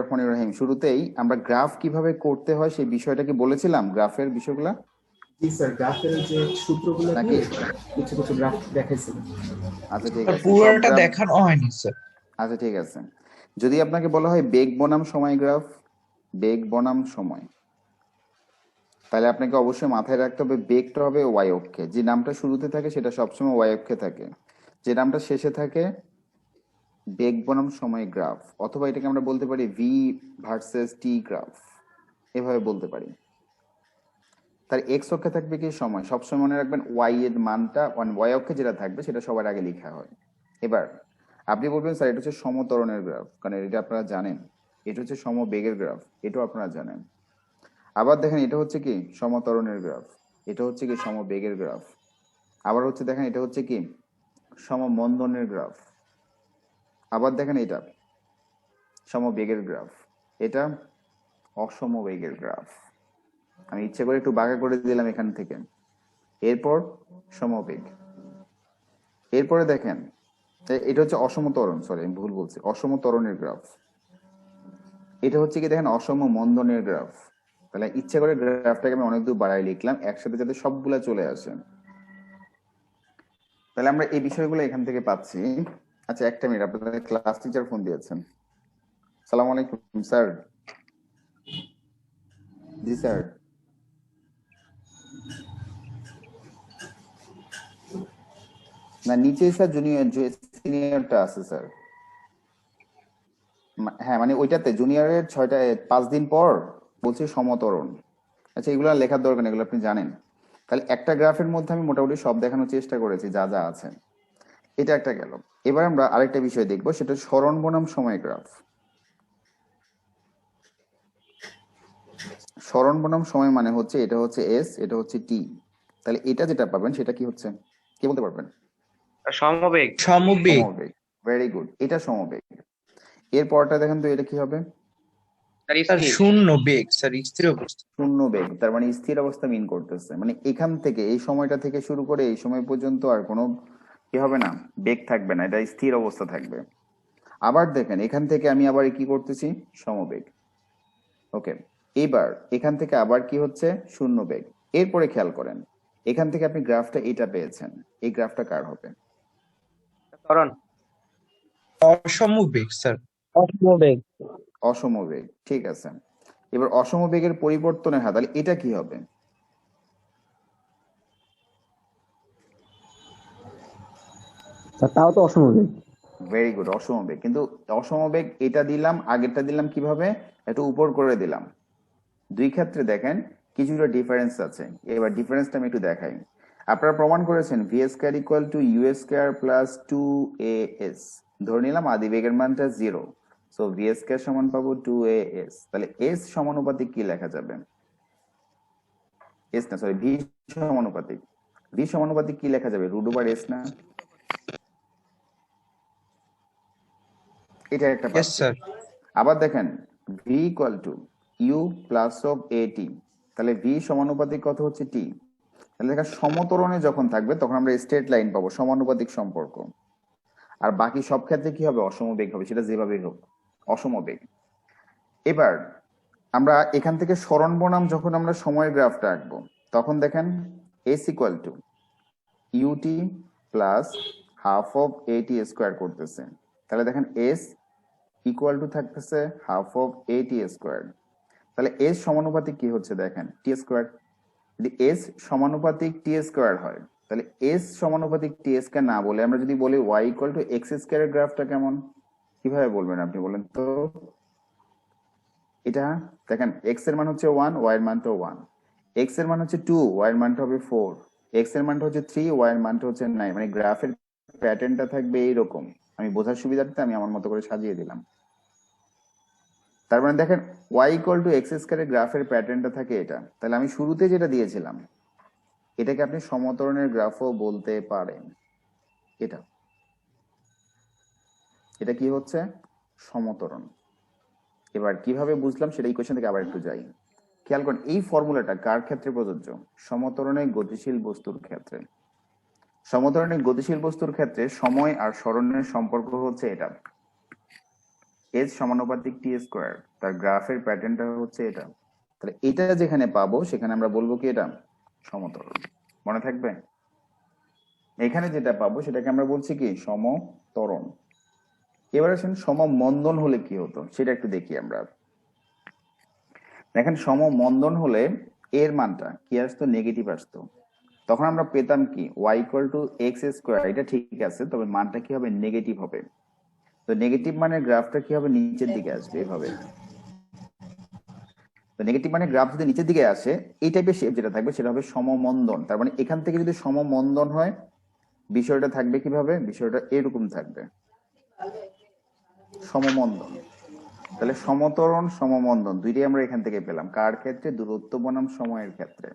রহমানির রহিম। শুরুতেই আমরা গ্রাফ কিভাবে করতে হয় সেই বিষয়টা কি বলেছিলাম, গ্রাফের বিষয়গুলো জি স্যার, গ্রাফের ওই যে সূত্রগুলো নাকি? দিয়ে কিছু কিছু গ্রাফ দেখাইছিলেন। আচ্ছা ঠিক স্যার আছে, সব পুরোটা গ্রাফ। দেখানো হয়নি স্যার। আচ্ছা ঠিক আছে, যদি আপনাকে বলা হয় বেগ বনাম সময় গ্রাফ, বেগ বনাম সময়, তাহলে আপনাকে অবশ্যই মাথায় রাখতে হবে বেগটা হবে ওয়াই অক্ষে। যে নামটা শুরুতে থাকে সেটা সবসময় ওয়াই অক্ষে থাকে, যে নামটা শেষে থাকে বেগ বনাম সময় গ্রাফ, অথবা এটাকে আমরা বলতে পারি ভি ভার্সেস টি গ্রাফ, এভাবে বলতে পারি। তার এক্স অক্ষে থাকবে কি সময়, সবসময় মনে রাখবেন ওয়াই এর মানটা ওয়াই অক্ষে যেটা থাকবে সেটা সবার আগে লেখা হয়। এবার আপনি বলবেন স্যার এটা হচ্ছে সমত্বরণের গ্রাফ, কারণ এটা আপনারা জানেন। এটা হচ্ছে সমবেগের গ্রাফ, এটাও আপনারা জানেন। আবার দেখেন এটা হচ্ছে কি সমত্বরণের গ্রাফ, এটা হচ্ছে কি সমবেগের গ্রাফ। আবার হচ্ছে দেখেন এটা হচ্ছে কি সমমন্দনের গ্রাফ। আবার দেখেন এটা সমবেগের গ্রাফ, এটা অসমবেগের গ্রাফ। আমি ইচ্ছে করে একটু বাঁকা করে দিলাম এখান থেকে। এরপর সমবেগ। এরপরে দেখেন এটা হচ্ছে অসমতরণ, সরি আমি ভুল বলছি, অসমতরণের গ্রাফ। এটা হচ্ছে কি দেখেন অসম মন্দনের গ্রাফ। তাহলে ইচ্ছা করে গ্রাফটাকে আমি অনেক দূর বাড়াই লিখলাম একসাথে যাতে সবগুলা চলে আসে। তাহলে আমরা এই বিষয়গুলো এখান থেকে পাচ্ছি। আচ্ছা একটা মিনিট, আপনাদের ক্লাস টিচার ফোন দিয়েছেন। সালাম আলাইকুম স্যার। জি স্যার। না নিচে স্যার জুনিয়র সিনিয়রটা আছে স্যার। হ্যাঁ মানে ওইটাতে জুনিয়রের 5 দিন পর বলছে সমতরণ। আচ্ছা এগুলো আর লেখার দরকার নেই, এগুলো আপনি জানেন। তাহলে একটা গ্রাফের মধ্যে আমি মোটামুটি সব দেখানোর চেষ্টা করেছি যা যা আছে। এটা একটা গেল। এবার আমরা আরেকটা বিষয় দেখবো, সেটা সরণ বনাম সময় গ্রাফ। সরণ বনাম সময় মানে হচ্ছে এটা হচ্ছে এস, এটা হচ্ছে টি। তাহলে এটা যেটা পাবেন সেটা কি হচ্ছে, কি বলতে পারবেন? সমবেগ। সমবেগ। সমবেগ। ভেরি গুড, এটা সমবেগ। এর পরটা দেখেন তো এটা কি হবে? তার স্যার স্থির। শূন্য বেগ, স্যার স্থির অবস্থা। শূন্য বেগ, তার মানে স্থির অবস্থা মিন করতেছে, মানে এখান থেকে এই সময়টা থেকে শুরু করে এই সময় পর্যন্ত আর কোনো কি হবে না, বেগ থাকবে না, এটা স্থির অবস্থা থাকবে। আবার দেখেন এখান থেকে আমি আবার কি করতেছি, সমবেগ। ওকে, এবার এখান থেকে আবার কি হচ্ছে, শূন্য বেগ। এরপরে খেয়াল করেন এখান থেকে আপনি গ্রাফটা এটা পেয়েছেন, এই গ্রাফটা কার হবে? ত্বরণ। অসমবেগ স্যার। অসমবেগ। অসমবেগ, ঠিক আছে। এবার অসমবেগের পরিবর্তনের হার, তাহলে এটা কি হবে? তাও তো অসমবেগ। Very good, অসমবেগ। কিন্তু অসমবেগ এটা দিলাম, আগেরটা দিলাম কিভাবে, একটু উপর করে দিলাম। দুই ক্ষেত্রে দেখেন কিছুটা ডিফারেন্স আছে। এবার ডিফারেন্সটা আমি একটু দেখাই। আপনারা প্রমাণ করেছেন V square equal to U square plus 2as। ধরে নিলাম আদি বেগের মানটা 0, সো ভি স্কয়ার সমান পাবো 2as। তাহলে এস সমানুপাতিক কি লেখা যাবে? এস না, সরি, ভি সমানুপাতিক। ভি সমানুপাতিক কি লেখা যাবে, রুট ওভার এস না? এটা একটা ইয়েস পাচ্ছি। স্যার। আবার দেখেন V equal to U plus of at, তাহলে ভি সমানুপাতিক কত হচ্ছে টি। তাহলে দেখা সমতরণে যখন থাকবে তখন আমরা স্ট্রেট লাইন পাবো, সমানুপাতিক সম্পর্ক। আর বাকি সব ক্ষেত্রে কি হবে, অসমবেগ হবে, সেটা যেভাবেই হোক অসমবেগ। এবার আমরা এখান থেকে সরণ বনাম যখন আমরা সময়ের গ্রাফটা আঁকবো তখন দেখেন S equal to UT plus half of at square করতেছে। তাহলে দেখেন এস ইকুয়াল টু থাকতেছে হাফ অফ এটি স্কোয়ার। তাহলে এস সমানুপাতিক কি হচ্ছে দেখেন, টি স্কোয়ার। যদি এস সমানুপাতিক টি স্কোয়ার হয়, তাহলে এস সমানুপাতিক টি স্কোয়ার না বলে আমরা যদি বলি ওয়াই ইকুয়াল টু এক্স স্কোয়ারের গ্রাফটা কেমন, কিভাবে বলবেন আপনি বলেন তো? এটা দেখেন এক্স এর মান হচ্ছে 1, ওয়াই এর মানটা 1। এক্স এর মান হচ্ছে 2, ওয়াই এর মানটা হবে 4। এক্স এর মানটা হচ্ছে 3, ওয়াই এর মানটা হচ্ছে 9। মানে গ্রাফের প্যাটার্নটা থাকবে এইরকম। আমি বোঝার সুবিধার্থে আমি আমার মতো করে সাজিয়ে দিলাম। তার মানে দেখেন ওয়াই ইকুয়াল টু এক্স স্কোয়ারের গ্রাফের প্যাটার্নটা থাকে এটা। তাহলে আমি শুরুতে যেটা দিয়েছিলাম এটাকে আপনি সমতরণের গ্রাফও বলতে পারেন। এটা এটা কি হচ্ছে, সমতরণ। এবার কিভাবে বুঝলাম সেটা ইকুয়েশন থেকে আবার একটু যাই। খেয়াল করেন এই ফর্মুলাটা কার ক্ষেত্রে প্রযোজ্য, সমতরণে গতিশীল বস্তুর ক্ষেত্রে। সমতরণে গতিশীল বস্তুর ক্ষেত্রে সময় আর সরণের সম্পর্ক হচ্ছে এটা। এস সমানুপাতিক টি স্কোয়ার, তার গ্রাফের প্যাটার্নটা হচ্ছে এটা। তাহলে এটা যেখানে পাবো সেখানে আমরা বলবো কি এটা সমতরণ। মনে থাকবে? এখানে যেটা পাবো সেটাকে আমরা বলছি কি সমতরণ। এবার আসেন সমমন্দন হলে কি হতো সেটা একটু দেখি আমরা। দেখেন সমমন্দন হলে এর মানটা কি আসতো, নেগেটিভ আসতো। তখন আমরা পেতাম কি Y equal to X square, এটা ঠিক আছে, তবে মানটা কি হবে, নেগেটিভ হবে। তো নেগেটিভ মানের গ্রাফটা কি হবে, নিচের দিকে আসবে এভাবে। তো নেগেটিভ মানে গ্রাফ যদি নিচের দিকে আসে, এই টাইপের শেপ যেটা থাকবে সেটা হবে সমমন্দন। তার মানে এখান থেকে যদি সমমন্দন হয়, বিষয়টা থাকবে কিভাবে, বিষয়টা এরকম থাকবে, সমমন্দন। তাহলে সমতরণ সমমন্দন দুইটাই আমরা এখান থেকে পেলাম। কার ক্ষেত্রে, দূরত্ব বনাম সময়ের ক্ষেত্রে।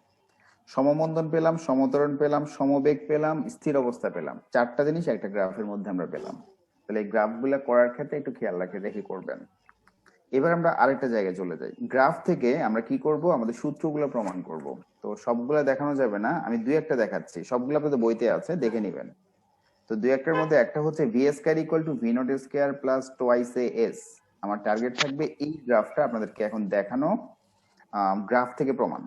সমমন্দন পেলাম, সমতরণ পেলাম, সমবেগ পেলাম, স্থির অবস্থা পেলাম। চারটা জিনিস একটা গ্রাফের মধ্যে আমরা পেলাম। তাহলে এই গ্রাফগুলো করার ক্ষেত্রে একটু খেয়াল রেখে করবেন। এবার আমরা আরেকটা জায়গায় চলে যাই। গ্রাফ থেকে আমরা কি করব, আমাদের সূত্রগুলো প্রমাণ করব। তো সবগুলা দেখানো যাবে না, আমি দুই একটা দেখাচ্ছি, সবগুলো আপনাদের বইতে আছে, দেখে নেবেন। তো দুই একটার মধ্যে একটা হচ্ছে V square equal to V naught square plus twice A S. আমার টার্গেট থাকবে এই গ্রাফটা আপনাদেরকে এখন দেখানো, গ্রাফ থেকে প্রমাণ।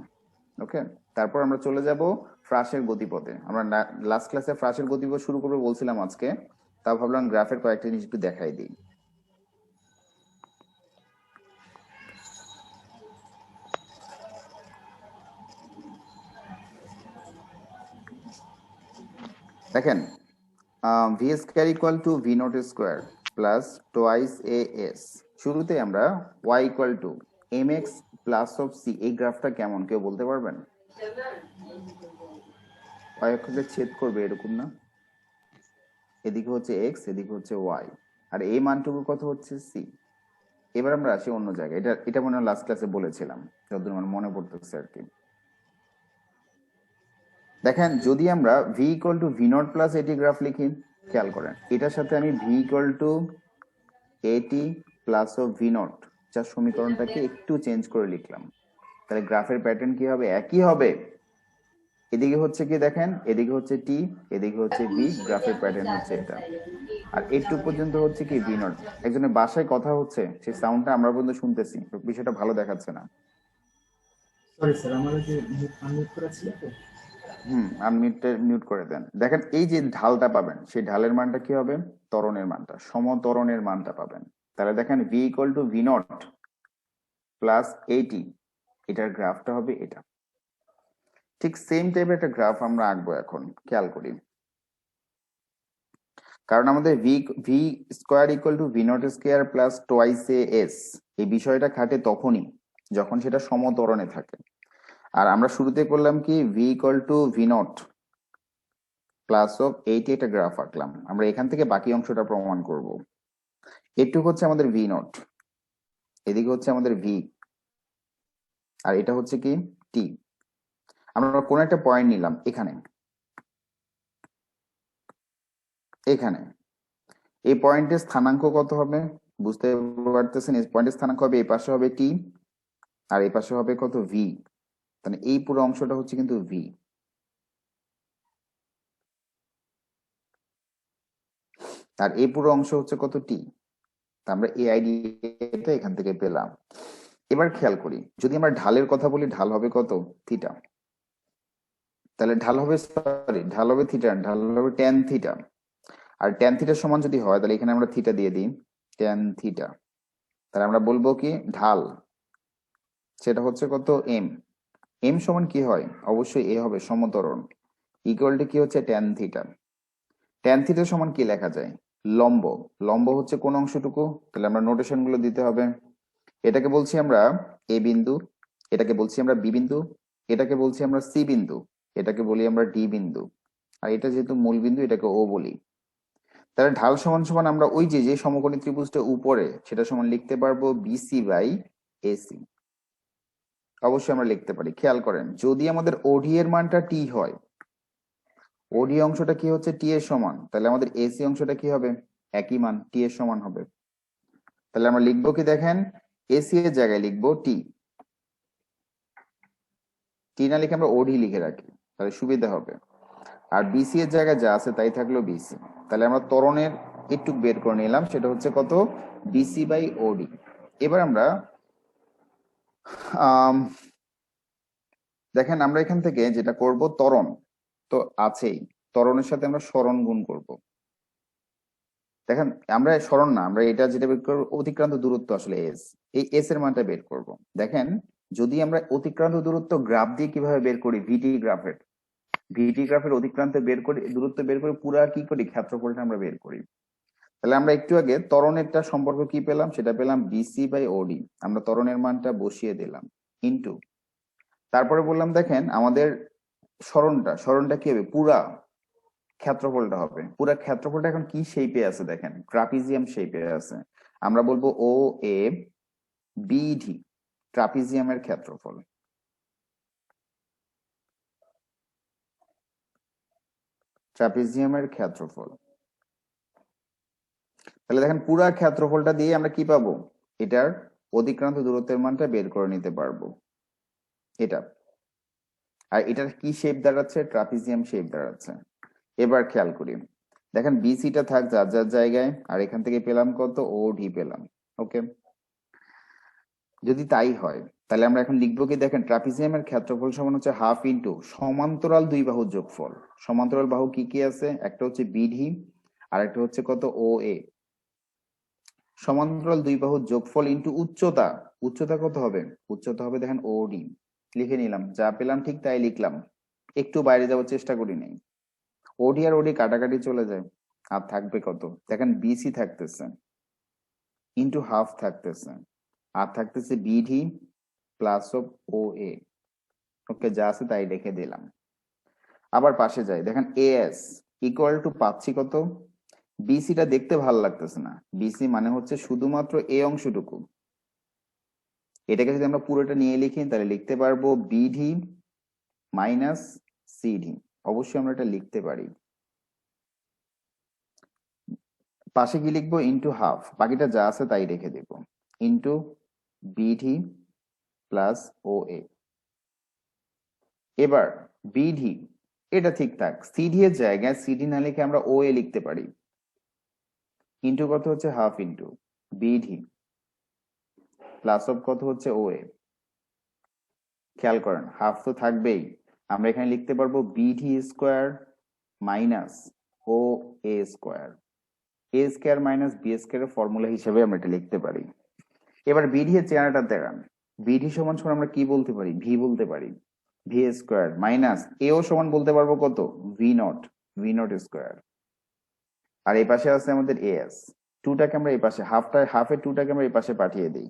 ওকে, তারপর আমরা চলে যাব ফ্রাসের গতিপথে। আমরা লাস্ট ক্লাসে ফ্রাসের গতিপথ শুরু করবো বলছিলাম আজকে, তা ভাবলাম গ্রাফের কয়েকটা জিনিস একটু দেখাই দিই। দেখেন, V square equal to V naught square plus twice A S. শুরুতে আমরা Y equal to M X plus of C, এই গ্রাফটা কেমন কেউ বলতে পারবেন? ওয়াই অক্ষকে ছেদ করবে এরকম না, এদিকে হচ্ছে এক্স, এদিকে হচ্ছে ওয়াই, আর এই মানটুকু কত হচ্ছে সি। এবার আমরা আসি অন্য জায়গায়, এটা এটা মনে হয় লাস্ট ক্লাসে বলেছিলাম, যতদূর আমার মনে পড়তেছে আর কি। দেখেন, যদি আমরা V equal to V naught plus এটি গ্রাফ লিখি, খেয়াল করেন এটার সাথে আমি ভি ইকুয়াল টু এটি প্লাস অফ ভি নট, যার সমীকরণটাকে একটু চেঞ্জ করে লিখলাম, তাহলে গ্রাফের প্যাটার্ন কি হবে, একই হবে। এদিকে হচ্ছে কি দেখেন, এদিকে হচ্ছে টি, এদিকে হচ্ছে ভি, গ্রাফের প্যাটার্ন হচ্ছে এটা। আর একটু পর্যন্ত হচ্ছে কি ভি নট। একজনের বাসায় কথা হচ্ছে, সেই সাউন্ডটা আমরা পর্যন্ত শুনতেছি, বিষয়টা ভালো দেখাচ্ছে না। সরি স্যার, আমার যে আনমিউট করা ছিল তো। মিউট করে দেন। দেখেন এই যে ঢালটা পাবেন, সেই ঢালের মানটা কি হবে, ত্বরণের মানটা, সমত্বরণের মানটা পাবেন। তাহলে দেখেন V equal to V naught plus a t, এটার গ্রাফটা হবে এটা। ঠিক সেম টাইপের একটা গ্রাফ আমরা আঁকবো এখন, খেয়াল করি। কারণ আমাদের V V square equal to V naught square plus twice A S, এই বিষয়টা খাটে তখনই যখন সেটা সমত্বরণে থাকে। আর আমরা শুরুতে করলাম কি V equal to V naught plus of এইটি, একটা গ্রাফ আঁকলাম। আমরা এখান থেকে বাকি অংশটা প্রমাণ করব। এটুকু হচ্ছে আমাদের ভি নট, এদিকে হচ্ছে আমাদের ভি, আর এটা হচ্ছে কি টি। আমরা কোন একটা পয়েন্ট নিলাম এখানে, এখানে এই পয়েন্টের স্থানাঙ্ক কত হবে বুঝতে পারতেছেন? এই পয়েন্টের স্থানাঙ্ক হবে, এই পাশে হবে টি আর এই পাশে হবে কত, ভি। তাহলে এই পুরো অংশটা হচ্ছে কিন্তু ভি, আর এই পুরো অংশ হচ্ছে কত, টি। আমরা এই আইডিয়াটা এখান থেকে পেলাম। এবার খেয়াল করি, যদি আমরা ঢালের কথা বলি, ঢাল হবে কত, থিটা। তাহলে ঢাল হবে, সরি ঢাল হবে থিটা, ঢাল হবে ট্যান থিটা। আর ট্যান থিটার সমান যদি হয়, তাহলে এখানে আমরা থিটা দিয়ে দিই, ট্যান থিটা। তাহলে আমরা বলবো কি ঢাল সেটা হচ্ছে কত, এম। এম সমান কি হয়, অবশ্যই এ হবে সমতরণ, ইকুয়াল টু কি হচ্ছে ট্যান থিটা। ট্যান থিটা সমান কি লেখা যায়, লম্ব। লম্ব হচ্ছে কোন অংশটুকু, তাহলে আমরা নোটেশন গুলো দিতে হবে। এটাকে বলছি আমরা এ বিন্দু, এটাকে বলছি আমরা বি বিন্দু, এটাকে বলছি আমরা সি বিন্দু, এটাকে বলি আমরা ডি বিন্দু, আর এটা যেহেতু মূল বিন্দু এটাকে ও বলি। তাহলে ঢাল সমান সমান আমরা ওই যে যে সমকোণী ত্রিভুজটা উপরে, সেটা সমান লিখতে পারবো বিসি বাই এসি। অবশ্যই আমরা লিখতে পারি। খেয়াল করেন, যদি আমাদের ওডি এর মানটা টি হয়, ওডি অংশটা কি হচ্ছে টি এর সমান, তাহলে আমাদের এসি অংশটা কি হবে, একই মান টি এর সমান হবে। তাহলে আমরা লিখবো কি দেখেন, এসি এর জায়গায় লিখবো টি, টি না লিখে আমরা ওডি লিখে রাখি, তাহলে সুবিধা হবে। আর বিসি এর জায়গায় যা আছে তাই থাকলো বিসি। তাহলে আমরা ত্বরণের একটু বের করে নিলাম, সেটা হচ্ছে কত, বিসি বাই ওডি। এবার আমরা আম, দেখেন আমরা এখান থেকে যেটা করব, ত্বরণ তো আছেই, ত্বরণের সাথে আমরা সরণ গুণ করব। দেখেন আমরা সরণ না, আমরা এটা যেটা বের করবো অতিক্রান্ত দূরত্ব, আসলে এস, এই এস এর মানটা বের করব। দেখেন যদি আমরা অতিক্রান্ত দূরত্ব গ্রাফ দিয়ে কিভাবে বের করি, ভিটি গ্রাফের অতিক্রান্ত বের করি, দূরত্ব বের করে পুরা কি করি, ক্ষেত্রফলটা আমরা বের করি। তাহলে আমরা একটু আগে ত্বরণেরটা সম্পর্ক কি পেলাম, সেটা পেলাম বিসি বাই ওডি, আমরা ত্বরণের মানটা বসিয়ে দিলাম ইনটু, তারপরে বললাম দেখেন আমাদের সরণটা কি হবে, পুরা ক্ষেত্রফলটা হবে। পুরা ক্ষেত্রফলটা এখন কি শেপে আছে, দেখেন ট্রাপিজিয়াম শেপে আছে। আমরা বলবো ও এ বিডি, ট্রাপিজিয়ামের ক্ষেত্রফল। ট্রাপিজিয়ামের ক্ষেত্রফল, তাহলে দেখেন পুরা ক্ষেত্রফলটা দিয়ে আমরা কি পাবো, এটার অতিক্রান্ত দূরত্বের মানটা বের করে নিতে পারবো এটা। আর এটার কি শেপ দাঁড়াচ্ছে, ট্রাপিজিয়াম শেপ দাঁড়াচ্ছে। এবার খেয়াল করি, দেখেন বিসিটা থাক যার যার জায়গায়, আর এখান থেকে পেলাম কত, ও ডি পেলাম। ওকে, যদি তাই হয় তাহলে আমরা এখন লিখবো কি, দেখেন ট্রাপিজিয়ামের ক্ষেত্রফল সমান হচ্ছে হাফ ইন্টু সমান্তরাল দুই বাহুর যোগফল। সমান্তরাল বাহু কি কি আছে, একটা হচ্ছে বিডি আর একটা হচ্ছে কত, ও এ। সমান্তরাল দুই বাহুর যোগফল ইন্টু উচ্চতা, উচ্চতা কত হবে, উচ্চতা হবে দেখেন ওডি। লিখে নিলাম, যা পেলাম ঠিক তাই লিখলাম, একটু বাইরে যাওয়ার চেষ্টা করি নাই। ওডি আর ওডি কাটাকাটি চলে যায়, আর থাকবে কত, দেখেন বিসি থাকতেছে ইন্টু হাফ থাকতেছে, আর থাকতেছে বিডি প্লাস অফ ও এ। ওকে, যা আছে তাই রেখে দিলাম। আবার পাশে যাই, দেখেন এএস ইকুয়াল টু পাচ্ছি কত, বিসিটা দেখতে ভালো লাগতেছে না, বিসি মানে হচ্ছে শুধুমাত্র এ অংশটুকু। এটাকে যদি আমরা পুরোটা নিয়ে লিখি তাহলে লিখতে পারবো বিডি মাইনাস সিডি, অবশ্যই আমরা এটা লিখতে পারি। পাশে কি লিখবো, ইন্টু হাফ, বাকিটা যা আছে তাই রেখে দেব, ইন্টু বিডি প্লাস ও এ। এবার বিডি এটা ঠিক থাক, সিডি এর জায়গায় সিডি না লিখে আমরা ও এ লিখতে পারি, ইন্টু কত হচ্ছে half into BD plus of কত হচ্ছে ও এ। খেয়াল করেন হাফ তো থাকবেই, আমরা এখানে লিখতে পারবো BD square minus O A square, a square minus b square formula হিসেবে আমরা এটা লিখতে পারি। এবার বিডি এর চেহারাটা দেখান, বিডি সমান সমান আমরা কি বলতে পারি, ভি বলতে পারি, ভি স্কোয়ার মাইনাস এও সমান বলতে পারবো কত, ভি নট স্কোয়ার। আর এই পাশে আছে আমাদের এস, টুটাকে আমরা এই পাশে হাফের টুটাকে আমরা এই পাশে পাঠিয়ে দিই,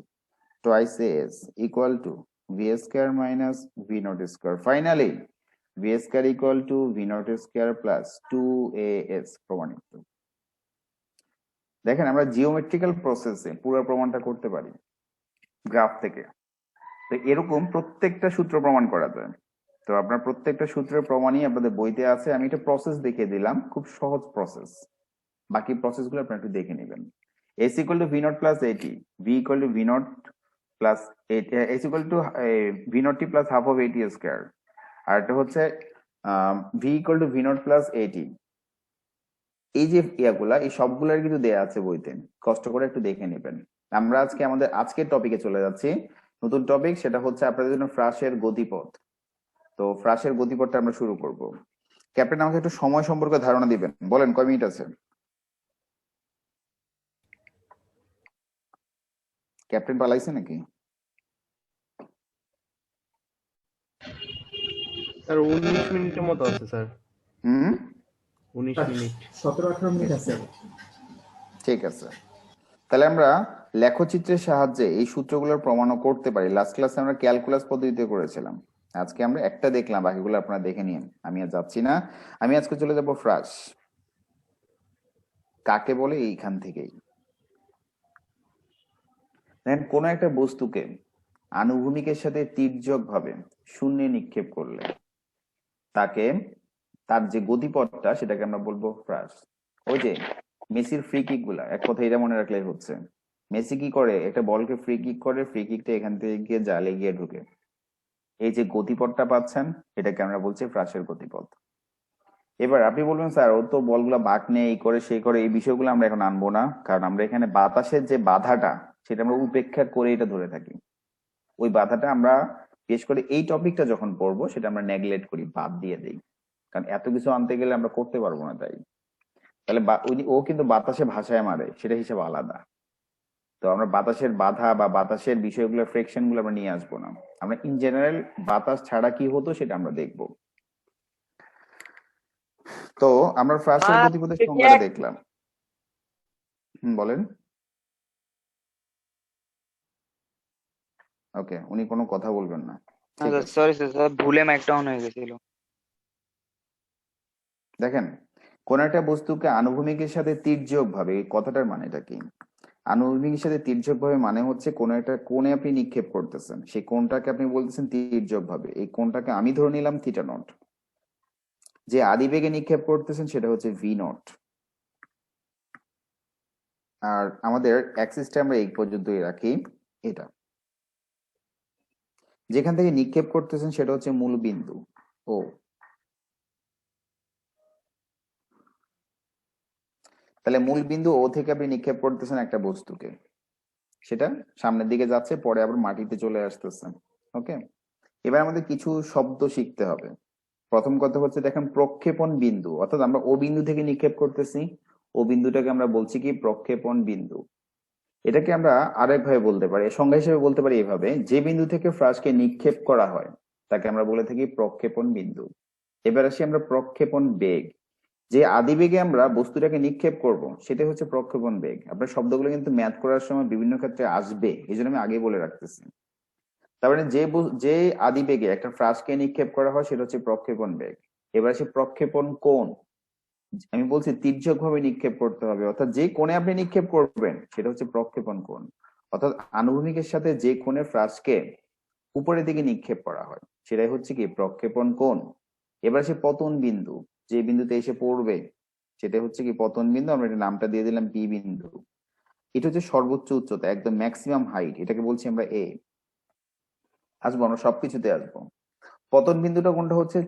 twice as equal to v square minus v naught square. Finally, v square equal to v naught square plus 2as প্রমাণিত। দেখেন আমরা জিওমেট্রিক্যাল প্রসেসে পুরো প্রমাণটা করতে পারি গ্রাফ থেকে। তো এরকম প্রত্যেকটা সূত্র প্রমাণ করা যায়। তো আপনার প্রত্যেকটা সূত্রের প্রমাণই আপনাদের বইতে আছে, আমি এটা প্রসেস দেখিয়ে দিলাম, খুব সহজ প্রসেস। বাকি প্রসেসগুলো আপনারা একটু দেখে নেবেন। s equal to v naught plus at, v equal to v naught plus s equal to v naught t plus half of at square, আর এটা হচ্ছে v equal to v naught plus at। এই যে ইয়াগুলা, এই সবগুলার কিন্তু দেয়া আছে বইতে, কষ্ট করে একটু দেখে নেবেন। আমরা আজকে আমাদের আজকের টপিকে চলে যাচ্ছি, নতুন টপিক, সেটা হচ্ছে আপনাদের জন্য ফ্রাসের গতিপথ। তো ফ্রাসের গতিপথটা আমরা শুরু করব। ক্যাপ্টেন আমাকে একটু সময় সম্পর্কে ধারণা দিবেন, বলেন কয় মিনিট আছে? ক্যাপ্টেন পালাইছে নাকি? স্যার 19 মিনিটের মতো আছে স্যার, হুম, 19 মিনিট। 17-18 মিনিট আছে। ঠিক আছে। তাহলে আমরা লেখচিত্রের সাহায্যে এই সূত্রগুলোর প্রমাণও করতে পারি। লাস্ট ক্লাসে আমরা ক্যালকুলাস পদ্ধতিতে করেছিলাম, আজকে আমরা একটা দেখলাম, বাকিগুলো আপনারা দেখে নিন, আমি আর যাচ্ছি না। আমি আজকে চলে যাব ফ্রাস কাকে বলে, এইখান থেকেই। দেখেন কোন একটা বস্তুকে আনুভূমিকের সাথে তির্যক ভাবে শূন্যে নিক্ষেপ করলে তাকে, তার যে গতিপথটা সেটাকে আমরা বলবো ফ্রাস। ওই যে মেসির ফ্রি কিক গুলা, এক কথা এটা মনে রাখলেই হচ্ছে, মেসি কি করে, একটা বলকে ফ্রি কিক করে, ফ্রি কিকটা এখান থেকে গিয়ে জালে গিয়ে ঢুকে, এই যে গতিপথটা পাচ্ছেন এটাকে আমরা বলছি ফ্রাসের গতিপথ। এবার আপনি বলবেন স্যার ও তো বলগুলা বাঁক নেই এই করে সেই করে, এই বিষয়গুলো আমরা এখন আনবো না, কারণ আমরা এখানে বাতাসের যে বাধাটা সেটা আমরা উপেক্ষা করে এটা ধরে থাকি। ওই বাধাটা আমরা বিশেষ করে এই টপিকটা যখন পড়বো সেটা আমরা নেগলেক্ট করি, বাদ দিয়ে দেই, কারণ এত কিছু আনতে গেলে আমরা করতে পারবো না। তাই তাহলে ও কিন্তু বাতাসে ভাষায় মারে, সেটা হিসেবে আলাদা। তো আমরা বাতাসের বাধা বা বাতাসের বিষয়গুলো ফ্রিকশন গুলো আমরা নিয়ে আসবো না, আমরা ইন জেনারেল বাতাস ছাড়া কি হতো সেটা আমরা দেখবো। তো আমরা ফ্রাসের গতিপথের সংজ্ঞাটা দেখলাম। বলেন। ওকে, উনি কোনো কথা বলবেন না, ঠিক আছে। সরি স্যার, ভুলে মাইকটা অন হয়ে গেছিল। দেখেন, কোন একটা বস্তুকে আনুভূমিকের সাথে তির্যক ভাবে, এই কথাটার মানেটা কি? আনুভূমিকের সাথে তির্যক ভাবে মানে হচ্ছে কোন একটা কোণে আপনি নিক্ষেপ করতেছেন, সেই কোণটাকে আপনি বলতেছেন তির্যক ভাবে। এই কোণটাকে আমি ধরে নিলাম থিটা নট। যে আদিবেগে নিক্ষেপ করতেছেন সেটা হচ্ছে ভি নট। আর আমাদের অ্যাক্সিসটা আমরা এই পর্যন্তই রাখি। এটা যেখান থেকে নিক্ষেপ করতেছেন সেটা হচ্ছে মূল বিন্দু ও। তাহলে মূল বিন্দু ও থেকে আপনি নিক্ষেপ করতেছেন একটা বস্তুকে, সেটা সামনের দিকে যাচ্ছে, পরে আবার মাটিতে চলে আসতেছে। ওকে, এবার আমাদের কিছু শব্দ শিখতে হবে। প্রথম কথা হচ্ছে দেখেন প্রক্ষেপণ বিন্দু, অর্থাৎ আমরা ও বিন্দু থেকে নিক্ষেপ করতেছি, ও বিন্দুটাকে আমরা বলছি কি প্রক্ষেপণ বিন্দু। এটাকে আমরা আরেকভাবে বলতে পারি, সংজ্ঞা হিসেবে বলতে পারি এভাবে, যে বিন্দু থেকে ফ্লাশকে নিক্ষেপ করা হয় তাকে আমরা বলে থাকি প্রক্ষেপণ বিন্দু। এবার আসি আমরা প্রক্ষেপণ বেগ। যে আদিবেগে আমরা বস্তুটাকে নিক্ষেপ করব সেটা হচ্ছে প্রক্ষেপণ বেগ। আপনার শব্দগুলো কিন্তু ম্যাথ করার সময় বিভিন্ন ক্ষেত্রে আসবে, এই জন্য আমি আগে বলে রাখতেছি। তার মানে যে আদিবেগে একটা ফ্লাশকে নিক্ষেপ করা হয় সেটা হচ্ছে প্রক্ষেপণ বেগ। এবার আসি প্রক্ষেপণ কোণ। আমি বলছি তির্যক ভাবে নিক্ষেপ করতে হবে, অর্থাৎ যে কোণে আপনি নিক্ষেপ করবেন সেটা হচ্ছে প্রক্ষেপণ কোণ। অর্থাৎ আনুভূমিকের সাথে যে কোণে ফ্লাশকে উপরের দিকে নিক্ষেপ করা হয় সেটাই হচ্ছে কি প্রক্ষেপণ কোণ। এবার সে পতন বিন্দু, যে বিন্দুতে এসে পড়বে সেটা হচ্ছে কি পতন বিন্দু। আমরা এটা নামটা দিয়ে দিলাম বি বিন্দু। এটা হচ্ছে সর্বোচ্চ উচ্চতা, একদম ম্যাক্সিমাম হাইট, এটাকে বলছি আমরা এ। আসবো, আমরা সবকিছুতে আসবো। পতন বিন্দুটা কোনটা হচ্ছে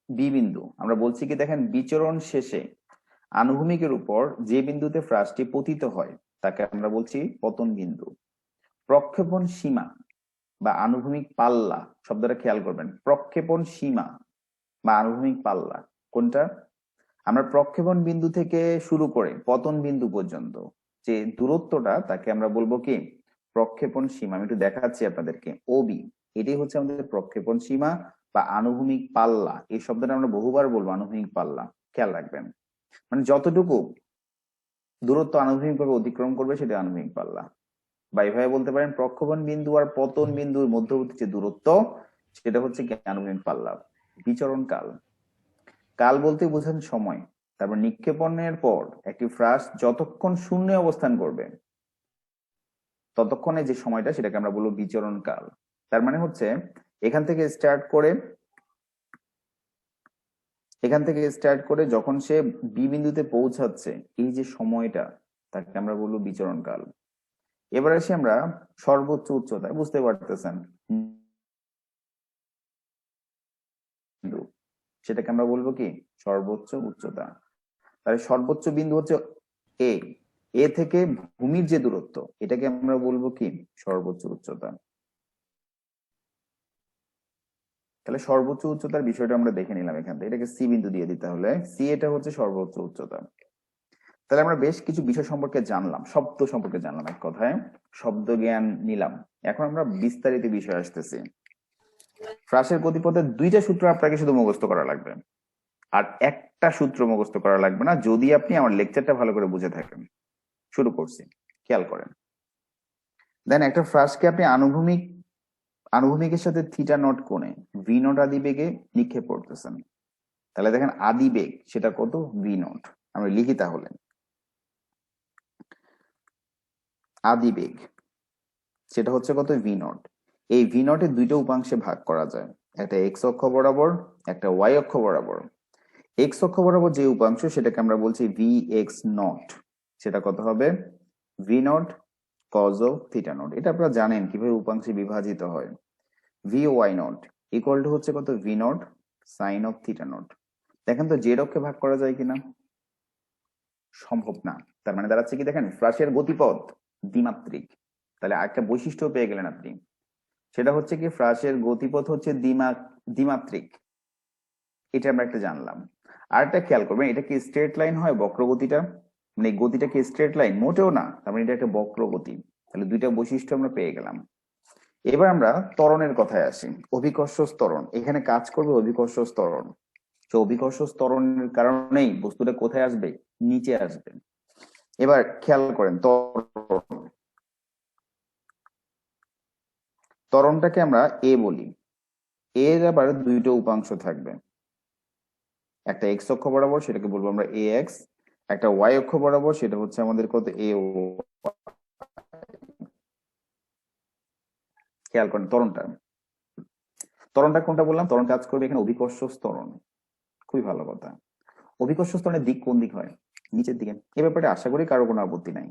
বি বিন্দু। আমরা বলছি কি দেখেন বিচরণ শেষে আনুভূমিকের উপর যে বিন্দুতে ফ্লাশটি পতিত হয় তাকে আমরা বলছি পতন বিন্দু। প্রক্ষেপণ সীমা বা আনুভূমিক পাল্লা শব্দটা খেয়াল করবেন, প্রক্ষেপণ সীমা বা আনুভূমিক পাল্লা কোনটা? আমরা প্রক্ষেপণ বিন্দু থেকে শুরু করে পতন বিন্দু পর্যন্ত যে দূরত্বটা তাকে আমরা বলবো কি প্রক্ষেপণ সীমা। আমি একটু দেখাচ্ছি আপনাদেরকে, ওবি, এটাই হচ্ছে আমাদের প্রক্ষেপণ সীমা বা আনুভূমিক পাল্লা। এই শব্দটা আমরা বহুবার বলবো, আনুভূমিক পাল্লা, খেয়াল রাখবেন। মানে যতটুকু দূরত্ব আনুভূমিকভাবে অতিক্রম করবে সেটা আনুভূমিক পাল্লা। বা এভাবে বলতে পারেন প্রক্ষেপণ বিন্দু আর পতন বিন্দুর মধ্যবর্তী যে দূরত্ব সেটা হচ্ছে কি আনুভূমিক পাল্লা। বিচরণ কাল, কাল বলতে বোঝান সময়। তারপর নিক্ষেপণের পর একটি ফ্লাশ যতক্ষণ শূন্যে অবস্থান করবে ততক্ষণে যে সময়টা সেটাকে আমরা বলবো বিচরণ কাল। তার মানে হচ্ছে এখান থেকে স্টার্ট করে যখন সে বি বিন্দুতে পৌঁছাচ্ছে এই যে সময়টা তাকে আমরা বলবো বিচরণ কাল। এবার আসি আমরা সর্বোচ্চ উচ্চতা, বুঝতে পারতেছেন, সেটাকে আমরা বলবো কি সর্বোচ্চ উচ্চতা। তাহলে সর্বোচ্চ বিন্দু হচ্ছে এ, এ থেকে ভূমির যে দূরত্ব এটাকে আমরা বলবো কি সর্বোচ্চ উচ্চতা। তাহলে সর্বোচ্চ উচ্চতার বিষয়টা আমরা দেখে নিলাম এখান থেকে, এটাকে সি বিন্দু দিয়ে দিতে হলে সি, এটা হচ্ছে সর্বোচ্চ উচ্চতা। তাহলে আমরা বেশ কিছু বিষয় সম্পর্কে জানলাম, শব্দ সম্পর্কে জানলাম, এক কথায় শব্দ জ্ঞান নিলাম। এখন আমরা বিস্তারিত বিষয় আসতেছি। ফ্লাশের গতিপথের দুইটা সূত্র আপনাকে শুধু মুখস্থ করা লাগবে, আর একটা সূত্র মুখস্থ করা লাগবে না যদি আপনি আমার লেকচারটা ভালো করে বুঝে থাকেন। শুরু করছি, খেয়াল করেন। দেন একটা ফ্লাশকে আপনি আনুভূমিকের সাথে থিটা নট কোণে ভি নট আদি বেগে নিক্ষেপ করতেছেন। তাহলে দেখেন আদি বেগ সেটা কত, ভি নট। আমরা লিখি তাহলে আদি বেগ সেটা হচ্ছে কত, ভি নট। এই ভি নটে দুইটা উপাংশে ভাগ করা যায়, একটা এক্স অক্ষ বরাবর, একটা ওয়াই অক্ষ বরাবর। এক্স অক্ষ বরাবর যে উপাংশ সেটাকে আমরা বলছি ভি এক্স নট, সেটা কত হবে V naught cos of theta naught. এটা আপনারা জানেন কিভাবে উপাংশে বিভাজিত হয়। V Y naught equal to হচ্ছে কত, V naught sine of theta naught. দেখেন তো জেড অক্ষে ভাগ করা যায় কিনা, সম্ভব না। তার মানে দাঁড়াচ্ছে কি দেখেন, ফ্রাসের গতিপথ দ্বিমাত্রিক। তাহলে আরেকটা বৈশিষ্ট্য পেয়ে গেলেন আপনি, সেটা হচ্ছে কি ফ্রাসের গতিপথ হচ্ছে দ্বিমাত্রিক। এটা আমরা একটা জানলাম। আর একটা খেয়াল করবেন, এটা কি স্ট্রেট লাইন হয় বক্রগতিটা, মানে এই গতিটা কি স্ট্রেট লাইন? মোটেও না, তার মানে এটা একটা বক্রগতি। তাহলে দুইটা বৈশিষ্ট্য আমরা পেয়ে গেলাম। এবার আমরা ত্বরণের কথায় আসি। অভিকর্ষ ত্বরণ, এখানে কাজ করবে অভিকর্ষ ত্বরণ। তো অভিকর্ষ ত্বরণের কারণেই বস্তুটা কোথায় আসবে? নিচে আসবে। এবার খেয়াল করেন ত্বরণটাকে আমরা এ বলি। এর আবার দুইটা উপাংশ থাকবে, একটা এক্স অক্ষ বরাবর, সেটাকে বলবো আমরা এ এক্স, একটা ওয়াই অক্ষ বরাবর, সেটা হচ্ছে আমাদের কত এ ও। খেয়াল করেন ত্বরণটা কোনটা বললাম? ত্বরণ কাজ করবে এখানে অভিকর্ষ ত্বরণ। খুবই ভালো কথা। অভিকর্ষ ত্বরণের দিক কোন দিক হয়? নিচের দিকে। এ ব্যাপারে আশা করি কারো কোনো আপত্তি নাই।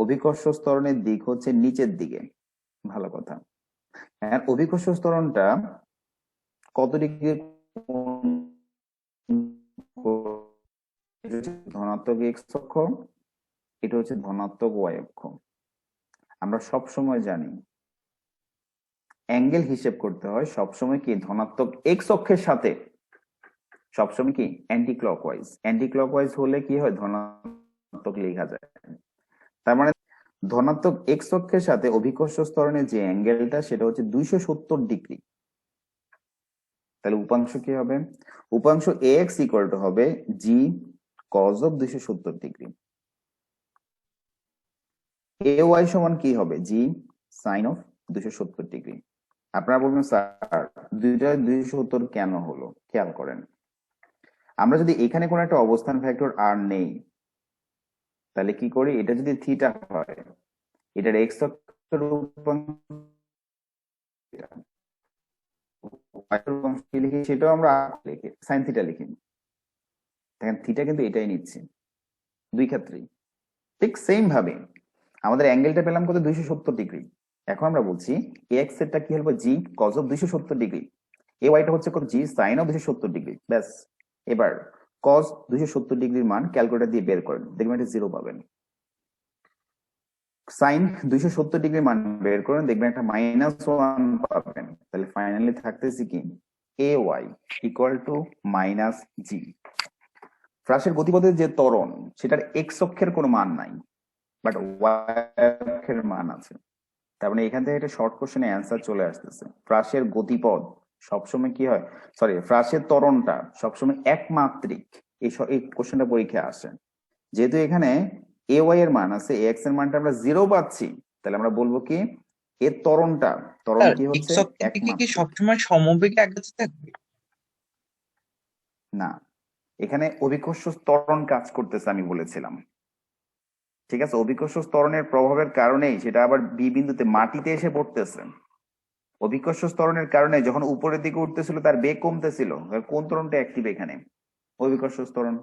অভিকর্ষ ত্বরণের দিক হচ্ছে নিচের দিকে। ভালো কথা। হ্যাঁ, অভিকর্ষ ত্বরণটা কত ডিগ্রি? ধনাত্মক এক্স অক্ষ, এটা হচ্ছে ধনাত্মক ওয়াই অক্ষ। আমরা সব সময় জানি অ্যাঙ্গেল হিসেব করতে হয় সবসময় কি ধনাত্মক এক্স অক্ষের সাথে, সবসময় কি অ্যান্টি ক্লকওয়াইজ। অ্যান্টি ক্লকওয়াইজ হলে কি হয়? ধনাত্মক লেখা যায়। তার মানে ধনাত্মক এক্স অক্ষের সাথে অভিকর্ষ ত্বরণের যে অ্যাঙ্গেলটা, সেটা হচ্ছে 270 ডিগ্রি। তাহলে উপাংশ কি হবে? উপাংশ এ এক্স ইকুয়াল টু হবে g cos of 270 degree. A y সমান কি হবে? G sine of 270 degree. আপনারা বলবেন স্যার দুইটা 270 কেন হলো? খেয়াল করেন, আমরা যদি এখানে কোনো একটা অবস্থান ভেক্টর আর নেই, তাহলে কি করি? এটা যদি থিটা হয়, এটার এক্স অক্ষের উপাংশ লিখি, সেটাও আমরা লিখি সাইন থিটা লিখি। দেখেন থিটা কিন্তু এটাই নিচ্ছি দুই ক্ষেত্রেই। ঠিক সেম ভাবে আমাদের অ্যাঙ্গেলটা পেলাম কত? 270 ডিগ্রি। এখন আমরা বলছি এ এক্স এরটা কি হলো? জি কজ অফ 270 ডিগ্রি। এ ওয়াইটা হচ্ছে কত? জি সাইন অফ 270 ডিগ্রি। ব্যাস। এবার কজ 270 ডিগ্রির মান ক্যালকুলেটর দিয়ে বের করেন, দেখবেন এটা 0 পাবেন। সাইন 270 ডিগ্রির মান বের করেন, দেখবেন একটা -1 পাবেন। তাহলে ফাইনালি থাকতেছে কি? A Y equal two minus জি। ফ্রাসের গতিপথের যে ত্বরণ, সেটার এক্স অক্ষের কোনো মান নাই, বাট ওয়াই অক্ষের মান আছে। তার মানে এখান থেকে একটা শর্ট কোশ্চেনে অ্যান্সার চলে আসতেছে। ফ্রাসের গতিপথ সবসময় কি হয়, সরি ফ্রাসের ত্বরণটা সবসময় একমাত্রিক। এই কোশ্চেনটা পরীক্ষায় আসে। যেহেতু এখানে এ ওয়াই এর মান আছে, এ এক্স এর মানটা আমরা 0 পাচ্ছি, তাহলে আমরা বলবো কি এর ত্বরণ কি হচ্ছে? এক্স অক্ষের দিকে কি একমাত্রিক। সবসময় সমবেগে আগাতে থাকবে? না, এখানে অভিকর্ষ ত্বরণ কাজ করতেছে, আমি বলেছিলাম। ঠিক আছে, অভিকর্ষ ত্বরণের প্রভাবের কারণেই সেটা আবার বি বিন্দুতে মাটিতে এসে পড়তেছে। অভিকর্ষ ত্বরণের কারণে যখন উপরের দিকে উঠতেছিল তার বেগ কমতেছিল। কোন ত্বরণটা অ্যাক্টিভ এখানে? অভিকর্ষ ত্বরণ।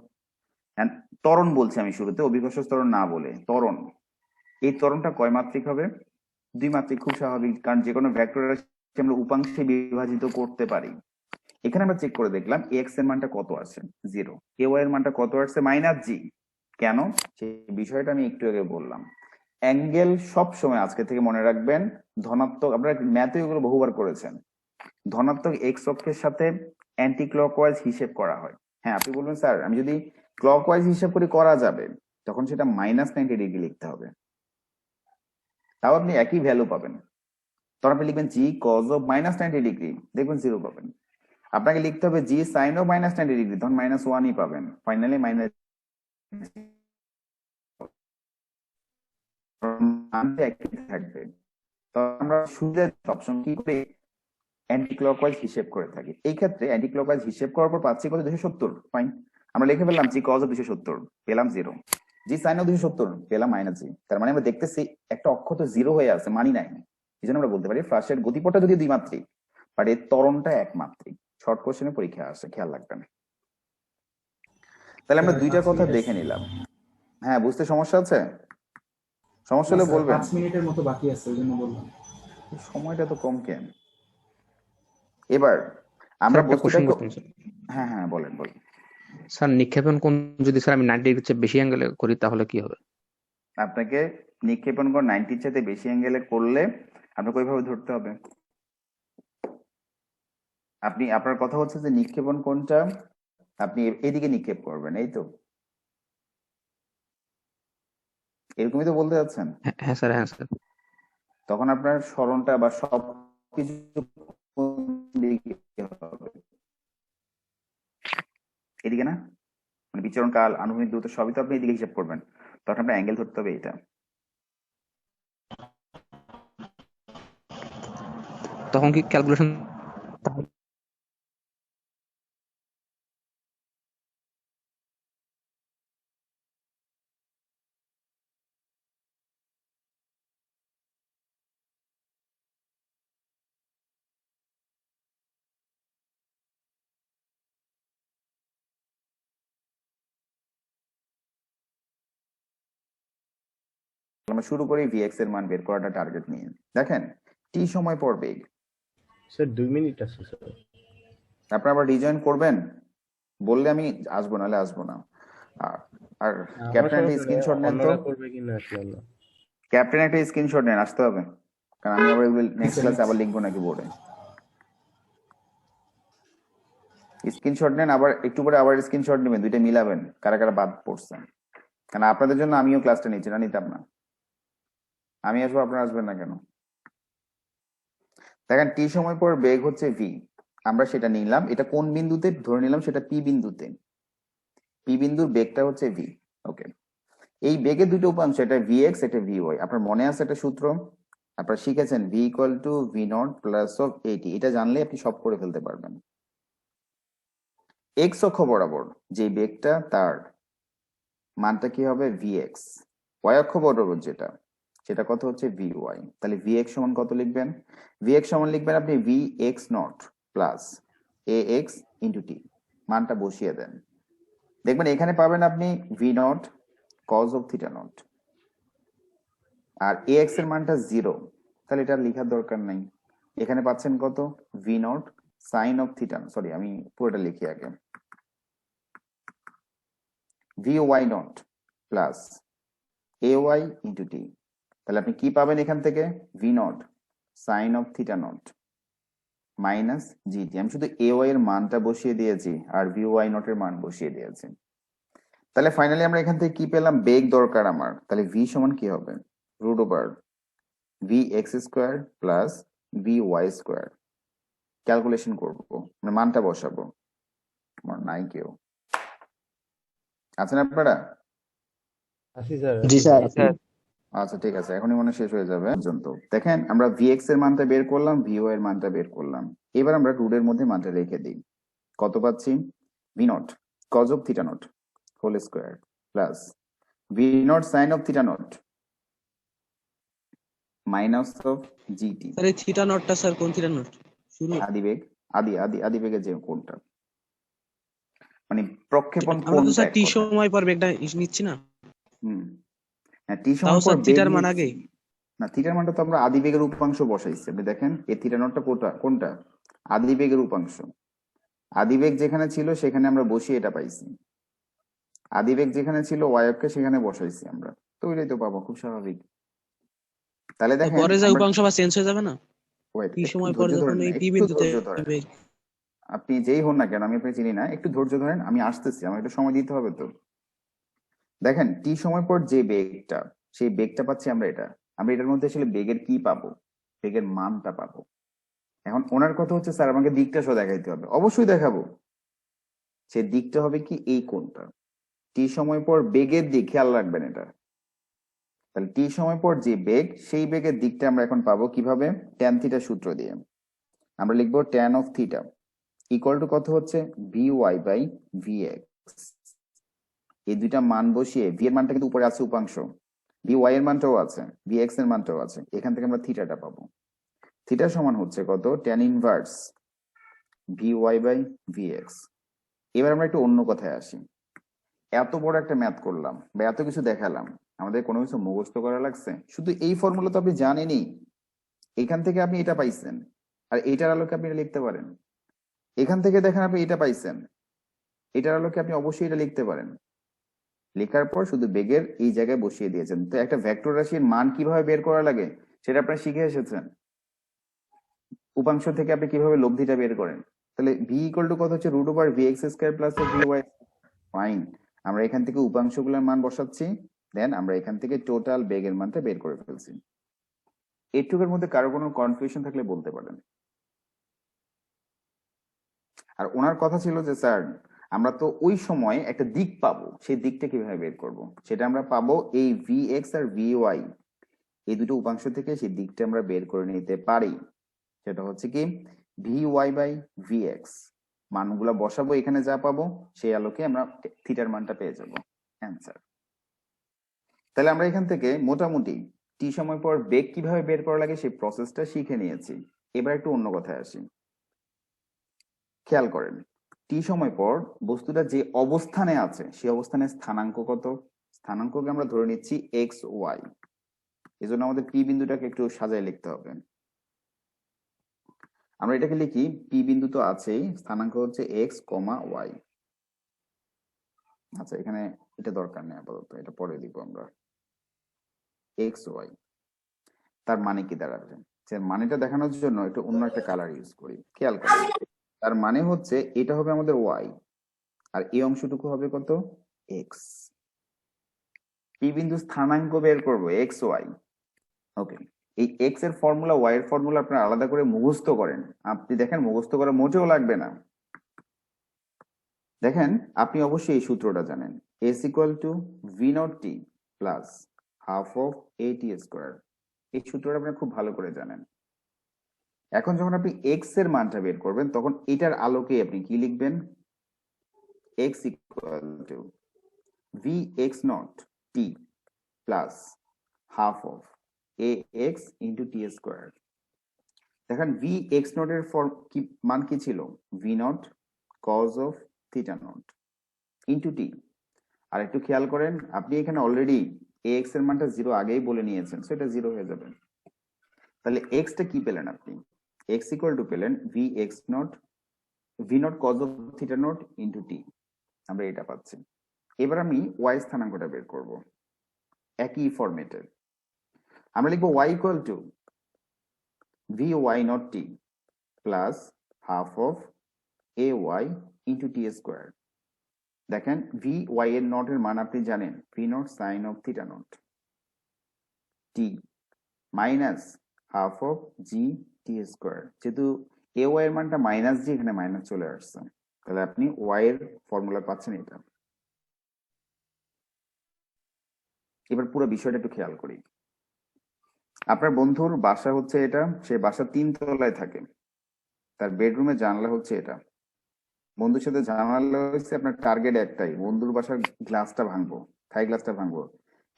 হ্যাঁ, ত্বরণ বলছি আমি শুরুতে, অভিকর্ষ ত্বরণ না বলে ত্বরণ। এই ত্বরণটা কয় মাত্রিক হবে? দ্বিমাত্রিক। খুব স্বাভাবিক, কারণ যে কোনো ভেক্টরের আমরা উপাংশে বিভাজিত করতে পারি। এখানে আমরা চেক করে দেখলাম এক্স এর মানটা কত আছে? 0। এ ওয়াই এর মানটা কত আসছে? -জি। কেন? সেই বিষয়টা আমি একটু আগে বললাম। অ্যাঙ্গেল সব সময় আজকে থেকে মনে রাখবেন ধনাত্মক, আপনারা ম্যাথে এগুলো বহুবার করেছেন, ধনাত্মক এক্স অক্ষের সাথে অ্যান্টি ক্লকওয়াইজ হিসেব করা হয়। হ্যাঁ, আপনি বলবেন স্যার আমি যদি ক্লকওয়াইজ হিসেব করি করা যাবে, তখন সেটা -90 ডিগ্রি লিখতে হবে, তাও আপনি একই ভ্যালু পাবেন। তখন আপনি লিখবেন জি কজ অফ -90 ডিগ্রি, দেখবেন 0 পাবেন। আপনাকে লিখতে হবে জি সাইন অফ -90 ডিগ্রি, তখন -1ই পাবেন। ফাইনালি একই থাকবে। তো আমরা সুবিধা সবসময় কি করি? অ্যান্টি ক্লকওয়াইজ হিসেব করে থাকি। এই ক্ষেত্রে অ্যান্টি ক্লকওয়াইজ হিসেব করার পর পাচ্ছি কত? 270। ফাইন, আমরা লিখে ফেললাম জি কজ অফ 270, পেলাম 0। জি সাইন অফ 270, পেলাম -জি। তার মানে আমরা দেখতেছি একটা অক্ষ তো 0 হয়ে আছে, মানি নাই। এই জন্য আমরা বলতে পারি ফ্রাসের গতিপথটা যদি দ্বিমাত্রিক, বাট এর ত্বরণটা একমাত্রিক। শর্ট কোশ্চেনে পরীক্ষা আসে, খেয়াল রাখবেন। তাহলে আমরা দুইটা কথা দেখে নিলাম। হ্যাঁ, বুঝতে সমস্যা আছে? সমস্যা হলে বলবেন। 5 মিনিটের মতো বাকি আছে, ওই জন্য বললাম। সময়টা তো কম কেন? এবার আমরা স্যার একটা বস্তুটা কোশ্চেন করতাম স্যার। হ্যাঁ হ্যাঁ বলেন বলেন। স্যার নিক্ষেপণ কোণ যদি স্যার আমি 90 ডিগ্রির চেয়ে বেশি অ্যাঙ্গেলে করি তাহলে কি হবে? আপনাকে নিক্ষেপণ কোণ 90-র চাইতে বেশি অ্যাঙ্গেলে করলে আপনাকে ওইভাবে ধরতে হবে। আপনার কথা হচ্ছে যে নিক্ষেপণ কোণটা আপনি এদিকে নিক্ষেপ করবেন, এই তো? এরকমই তো বলতে যাচ্ছেন। হ্যাঁ স্যার, হ্যাঁ স্যার। তখন আপনার স্মরণটা বা সব কিছু কোন দিকে হবে? এদিকে না? মানে বিচরণ কাল, আনুভূমিক দূরত্ব সবই তো আপনি এদিকে হিসাব করবেন। তখন আপনার অ্যাঙ্গেল ধরতে হবে এটা। তখন কি ক্যালকুলেশন আমরা শুরু করি ভিএক্স এর মান বের করাটা টার্গেট নিয়ে। দেখেন টি সময় পর বেগ, স্যার 2 মিনিট আছে স্যার। আপনারা আবার রিজয়েন করবেন বললে আমি আসবো, নাহলে আসবো না। আর ক্যাপ্টেন একটা স্ক্রিনশট নেন তো, অন্যরা করবে কিনা আর কি আল্লাহ। ক্যাপ্টেন একটা স্ক্রিনশট নেন, আসতে হবে, কারণ আমি আবার নেক্সট ক্লাসে আবার লিখবো নাকি বোর্ডে। স্ক্রিনশট নেন, আবার একটু পরে আবার স্ক্রিনশট নেবেন, দুইটা মিলাবেন কারা কারা বাদ পড়ছেন, কারণ আপনাদের জন্য আমিও ক্লাসটা নিচ্ছি না, নিতাম না। আমি আসবো, আপনারা আসবেন না কেন? দেখেন টি সময় পর বেগ হচ্ছে ভি, আমরা সেটা নিলাম, এটা কোন বিন্দুতে ধরে নিলাম, সেটা পি বিন্দুতে। পি বিন্দুর বেগটা হচ্ছে ভি। ওকে, এই বেগের দুটো উপাংশ, এটা ভিএক্স, এটা ভিওয়াই। আপনার মনে আছে একটা সূত্র আপনারা শিখেছেন, V equal to V naught plus of এটি। এটা জানলে আপনি সব করে ফেলতে পারবেন। এক্স অক্ষ বরাবর যে বেগটা, তার মানটা কি হবে? ভিএক্স। ওয়াই অক্ষ বরাবর যেটা, সেটা কত হচ্ছে? ভিওয়াই। তাহলে ভিএক্স সমান কত লিখবেন? ভিএক্স সমান লিখবেন আপনি v x naught plus a x into t. মানটা বসিয়ে দেন, দেখবেন এখানে পাবেন আপনি v naught cos of theta naught, আর এ এক্স এর মানটা 0, তাহলে এটা লেখার দরকার নাই। এখানে পাচ্ছেন কত? V naught sine of theta, sorry আমি পুরোটা লিখি আগে, v Y naught plus a y into t. তাহলে আপনি কি পাবেন এখান থেকে? V naught sine of theta naught minus g t. আমি শুধু এ ওয়াই এর মানটা বসিয়ে দিয়েছি আর ভি ওয়াই নট এর মান বসিয়ে দিয়েছি। তাহলে ফাইনালি আমরা এখান থেকে কি পেলাম? বেগ দরকার আমার, তাহলে ভি সমান কি হবে? Root over V X square plus V Y square. Calculation করবো, মানে মানটা বসাবো। আমার নাই কেউ আছেন আপনারা? আসি স্যার। জি স্যার। আচ্ছা ঠিক আছে, এখনই মনে হয় শেষ হয়ে যাবে পর্যন্ত। দেখেন আমরা ভিএক্স এর মানটা বের করলাম, ভিওয়াই এর মানটা বের করলাম। এবার আমরা রুটের মধ্যে মানটা রেখে দিই। কত পাচ্ছি? V naught cos of theta naught whole square plus V naught sine of theta naught minus of GT. Sir এই থিটা নটটা স্যার কোন থিটা নট? শুরু আদিবেগ, আদিবেগের যে কোণটা, মানে প্রক্ষেপণ আমরা কোণ। তো স্যার টি সময় পর বেগটা নিচ্ছি না। হ্যাঁ টি তাও সময় পর স্যার বেগ থিটার মান নিচ্ছি। আগে। না, থিটার মানটা তো আমরা আদিবেগের উপাংশ বসাইছি। আপনি দেখেন এই থিটা নটটা কোনটা? আদিবেগের উপাংশ। আদিবেগ যেখানে ছিল সেখানে আমরা বসিয়ে এটা পাইছি, আদিবেগ যেখানে ছিল ওয়াই অক্ষে সেখানে বসাইছি আমরা, তো ওইটাই তো পাবো, খুব স্বাভাবিক। তাহলে তো দেখেন পরে যে উপাংশ বা চেঞ্জ হয়ে যাবে না? ওয়েট, টি একটু সময় পর ধৈর্য যখন ধরেন, এই পি একটু বিন্দুতে ধৈর্য ধরেন। বেগ। আপনি যেই হন না কেন, আমি আপনাকে চিনি না, একটু ধৈর্য ধরেন, আমি আসতেছি, আমার একটু সময় দিতে হবে তো। দেখেন টি সময় পর যে বেগটা, সেই বেগটা পাচ্ছি আমরা এটা। আমরা এটার মধ্যে আসলে বেগের কি পাবো? বেগের মানটা পাবো। এখন ওনার কথা হচ্ছে স্যার আমাকে দিকটা সহ দেখাইতে হবে। অবশ্যই দেখাবো, সে দিকটা হবে কি? এই কোণটা। টি সময় পর বেগের দিক খেয়াল রাখবেন এটা। তাহলে টি সময় পর যে বেগ, সেই বেগের দিকটা আমরা এখন পাবো কিভাবে? ট্যান থিটা সূত্র দিয়ে আমরা লিখবো tan of theta equal to কত হচ্ছে? V Y by V X. এই দুইটা মান বসিয়ে, ভি এর মানটা কিন্তু উপরে আছে উপাংশ, ভি ওয়াই এর মানটাও আছে, ভি এক্স এর মানটাও আছে, এখান থেকে আমরা থিটাটা পাবো। থিটা সমান হচ্ছে কত? Tan inverse V Y by V X. এবার আমরা একটু অন্য কথায় আসি। এত বড় একটা ম্যাথ করলাম বা এত কিছু দেখালাম, আমাদের কোনো কিছু মুখস্থ করা লাগছে? শুধু এই ফর্মুলা তো আপনি জানেনই, এখান থেকে আপনি এটা পাইছেন, আর এটার আলোকে আপনি এটা লিখতে পারেন। এখান থেকে দেখেন আপনি এটা পাইছেন, এটার আলোকে আপনি অবশ্যই এটা লিখতে পারেন। লেখার পর শুধু বেগের এই জায়গায় বসিয়ে দিয়েছেন। তো একটা ভেক্টর রাশির মান কিভাবে বের করা লাগে সেটা আপনারা শিখে এসেছেন। উপাংশ থেকে আপনি কিভাবে লব্ধিটা বের করেন। তাহলে ভি ইকুয়াল টু কত হচ্ছে √(vx² + vy)। ফাইন, আমরা এখান থেকে উপাংশগুলোর মান বসাচ্ছি, দেন আমরা এখান থেকে টোটাল বেগের মানটা বের করে ফেলছি। এটুকুর মধ্যে কারো কোনো কনফিউশন থাকলে বলতে পারেন। আর ওনার কথা ছিল যে স্যার আমরা তো ওই সময় একটা দিক পাবো, সেই দিকটা কিভাবে বের করব? সেটা আমরা পাবো এই vx আর vy এই দুটো উপাংশ থেকে সেই দিকটা আমরা বের করে নিতে পারি। সেটা হচ্ছে কি vy/vx, মানগুলো বসাবো, এখানে যা পাবো সেই আলোকে আমরা থিটার মানটা পেয়ে যাব, অ্যান্সার। তাহলে আমরা এখান থেকে মোটামুটি টি সময় পর বেগ কিভাবে বের করা লাগে সেই প্রসেসটা শিখে নিয়েছি। এবার একটু অন্য কথায় আসি। খেয়াল করেন, টি সময় পর বস্তুটা যে অবস্থানে আছে সেই অবস্থানে স্থানাঙ্ক কত? স্থানাঙ্ককে আমরা ধরে নিচ্ছি এক্স ওয়াই। এই জন্য আমাদের পি বিন্দুটাকে একটু সাজায় লিখতে হবে। আমরা এটাকে লিখি, পি বিন্দু তো আছেই, স্থানাঙ্ক হচ্ছে এক্স কমা ওয়াই। আচ্ছা, এখানে এটা দরকার নেই আপাতত, এটা পরে দিব আমরা। এক্স ওয়াই তার মানে কি দাঁড়াবে? যে মানেটা দেখানোর জন্য একটু অন্য একটা কালার ইউজ করি। খেয়াল করেন, তার মানে হচ্ছে এটা হবে আমাদের ওয়াই আর এই অংশটুকু হবে কত? এক্স। পি বিন্দু স্থানাঙ্ক বের করবো এক্স ওয়াই। ওকে, এই এক্স এর ফর্মুলা ওয়াই এর ফর্মুলা আপনারা আলাদা করে মুখস্থ করেন। আপনি দেখেন মুখস্থ করা মোটেও লাগবে না। দেখেন আপনি অবশ্যই এই সূত্রটা জানেন, s = v0t plus half of at²। এই সূত্রটা আপনি খুব ভালো করে জানেন। এখন যখন আপনি এক্স এর মানটা বের করবেন তখন এটার আলোকে আপনি কি লিখবেন? x = vx0t plus half of ax × t²। দেখেন vx0 এর মান কি ছিল? v0 cos of θ0 into T. আর একটু খেয়াল করেন, আপনি এখানে অলরেডি ax এর মানটা 0 আগেই বলে নিয়েছেন, সো এটা 0 হয়ে যাবে। তাহলে x টা কি পেলেন আপনি? x = পেলেন v0 cos of θ0 into T. আমরা এটা পাচ্ছি। এবার আমি y স্থানাঙ্কটা বের করব একই ফরম্যাটে। আমরা লিখবো y = vy0t plus half of ay into t²। দেখেন vy এর নট এর মান আপনি জানেন, v0 sin of θ0 t minus half of g t²। যেহেতু ay এর মানটা মাইনাস জি, এখানে মাইনাস চলে আসছে, তাহলে আপনি y এর ফর্মুলা পাচ্ছেন এটা। এবার পুরো বিষয়টা একটু খেয়াল করি। আপনার বন্ধুর বাসা হচ্ছে এটা, সে বাসা 3 তলায় থাকে, তার বেডরুমে জানালা হচ্ছে এটা। বন্ধুর সাথে জানালা হচ্ছে আপনার টার্গেট একটাই, বন্ধুর বাসার গ্লাসটা ভাঙবো, থাই গ্লাসটা ভাঙবো।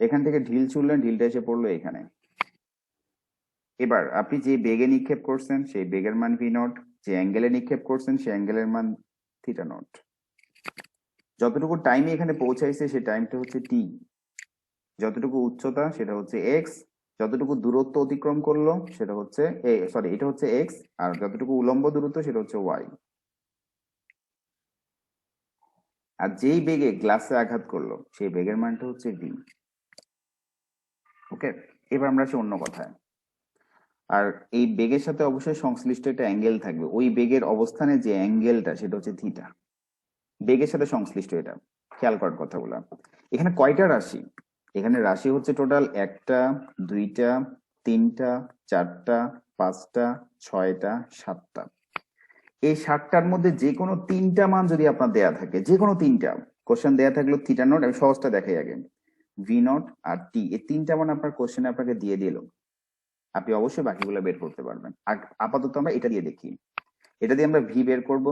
এখান থেকে ঢিল ছুড়লেন, ঢিলটা এসে পড়লো এখানে। এবার আপনি যে বেগে নিক্ষেপ করছেন সেই বেগের মান v0, যে অ্যাঙ্গেলে নিক্ষেপ করছেন সেই অ্যাঙ্গেলের মান θ0। যতটুকু টাইমে এখানে পৌঁছাইছে সেই টাইমটা হচ্ছে t, যতটুকু উচ্চতা সেটা হচ্ছে x, যতটুকু দূরত্ব অতিক্রম করলো সেটা হচ্ছে এটা হচ্ছে x, আর যতটুকু উলম্ব দূরত্ব সেটা হচ্ছে y। আর যেই বেগে গ্লাসে আঘাত করলো সেই বেগের মানটা হচ্ছে v। ওকে, এবার আমরা আসি অন্য কথায়। আর এই বেগের সাথে অবশ্যই সংশ্লিষ্ট একটা অ্যাঙ্গেল থাকবে, ওই বেগের অবস্থানে যে অ্যাঙ্গেলটা সেটা হচ্ছে থিটা। বেগের সাথে সংশ্লিষ্ট এটা খেয়াল করার কথাগুলো। এখানে কয়টা রাশি? এখানে রাশি হচ্ছে টোটাল 1টা 2টা 3টা 4টা 5টা 6টা 7টা। এই 7টার মধ্যে যে কোনো 3টা মান যদি আপনার দেয়া থাকে, যে কোনো 3টা কোশ্চেন দেয়া থাকলো θ0, আমি সহজটা দেখাই আগে, v0 আর t, এই 3টা মান আপনার কোশ্চেনে আপনাকে দিয়ে দিল, আপনি অবশ্যই বাকিগুলো বের করতে পারবেন। আর আপাতত আমরা এটা দিয়ে দেখি, এটা দিয়ে আমরা ভি বের করব,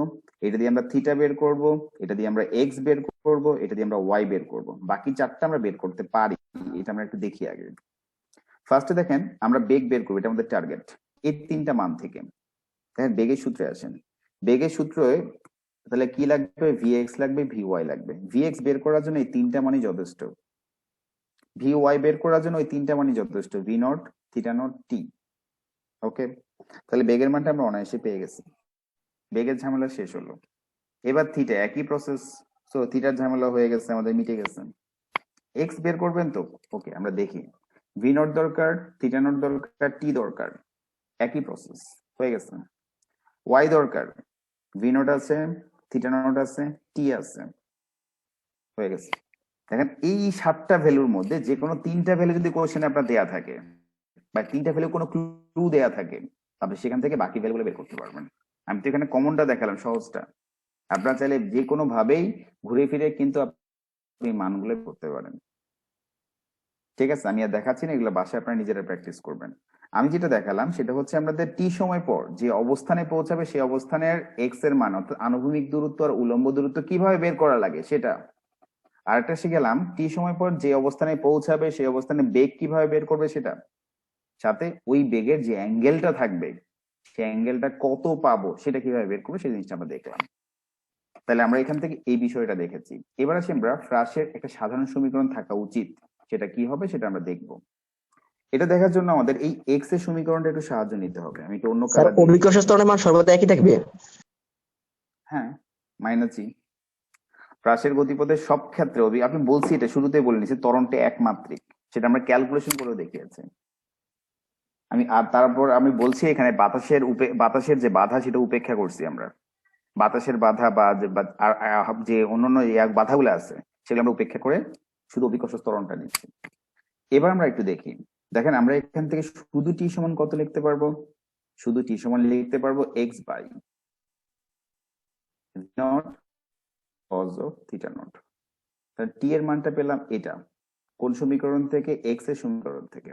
এটা দিয়ে আমরা থিটা বের করব, এটা দিয়ে আমরা এক্স বের করব, এটা দিয়ে আমরা ওয়াই বের করব, বাকি 4টা আমরা বের করতে পারি। এটা আমরা একটু দেখি আগে। ফার্স্টে দেখেন আমরা বেগ বের করব, এটা আমাদের টার্গেট। এই 3টা মান থেকে দেখেন বেগের সূত্রে আসেন, বেগের সূত্রে তাহলে কি লাগবে? vx লাগবে, vy লাগবে। vx বের করার জন্য এই 3টা মানই যথেষ্ট, vy বের করার জন্য ওই 3টা মানই যথেষ্ট, v0 θ0 t। ওকে, তাহলে বেগের মানটা আমরা অনায়াসে পেয়ে গেছি, বেগের ঝামেলা শেষ হলো। এবার থিটা একই প্রসেস, সো থিটার ঝামেলা হয়ে গেছে, আমাদের মিটে গেছে। এক্স বের করবেন তো, ওকে আমরা দেখি। ভি নট দরকার, থিটা নট দরকার, টি দরকার, একই প্রসেস হয়ে গেছে। ওয়াই দরকার, ভি নট আছে, থিটা নট আছে, টি আছে, হয়ে গেছে। দেখেন এই 7টা ভ্যালুর মধ্যে যে কোনো 3টা ভ্যালু যদি কোশ্চেনে আপনার দেয়া থাকে বা 3টা ভ্যালু কোনো ক্লু দেয়া থাকে, আপনি সেখান থেকে বাকি ভ্যালুগুলো বের করতে পারবেন। আমি তো এখানে কমনটা দেখালাম, সহজটা। আপনারা চাইলে যে কোনো ভাবেই ঘুরে ফিরে কিন্তু আপনি মানগুলো করতে পারেন। ঠিক আছে, আমি আর দেখাচ্ছি না, এগুলো বাসায় আপনারা নিজেরা প্র্যাকটিস করবেন। আমি যেটা দেখালাম সেটা হচ্ছে আমাদের টি সময় পর যে অবস্থানে পৌঁছাবে সেই অবস্থানের এক্স এর মান, অর্থাৎ আনুভূমিক দূরত্ব আর উলম্ব দূরত্ব কিভাবে বের করা লাগে সেটা। আরেকটা শিখেলাম টি সময় পর যে অবস্থানে পৌঁছাবে সেই অবস্থানে বেগ কিভাবে বের করবে সেটা, সাথে ওই বেগের যে অ্যাঙ্গেলটা থাকবে সেই অ্যাঙ্গেলটা কত পাবো সেটা কিভাবে বের করবে সেই জিনিসটা আমরা দেখলাম। তাহলে আমরা এখান থেকে এই বিষয়টা দেখেছি। এবার আসি আমরা ফ্রাসের একটা সাধারণ সমীকরণ থাকা উচিত, সেটা কি হবে সেটা আমরা দেখব। এটা দেখার জন্য আমাদের এই এক্স এর সমীকরণটা একটু সাহায্য নিতে হবে। আমি একটু অন্য স্যার কালার দিই। অভিকর্ষ স্তরের মান সর্বদা একই থাকবে? হ্যাঁ, মাইনাস জি। ফ্রাসের গতিপথের সব ক্ষেত্রে আপনি বলছি, এটা শুরুতেই বলে নিছি, ত্বরণটা একমাত্রিক, সেটা আমরা ক্যালকুলেশন করেও দেখিয়েছি। আর তারপর আমি বলছি এখানে বাতাসের যে বাধা সেটা উপেক্ষা করছি আমরা। বাতাসের বাধা বা যে অন্যান্য বাধাগুলো আছে সেগুলো আমরা উপেক্ষা করে শুধু অভিকর্ষ ত্বরণটা নিচ্ছি। এবার আমরা একটু দেখি। দেখেন আমরা এখান থেকে শুধু টি সমান কত লিখতে পারবো? শুধু টি সমান লিখতে পারবো X by naught cos of theta naught. তাহলে টি এর মানটা পেলাম এটা কোন সমীকরণ থেকে? এক্স এর সমীকরণ থেকে।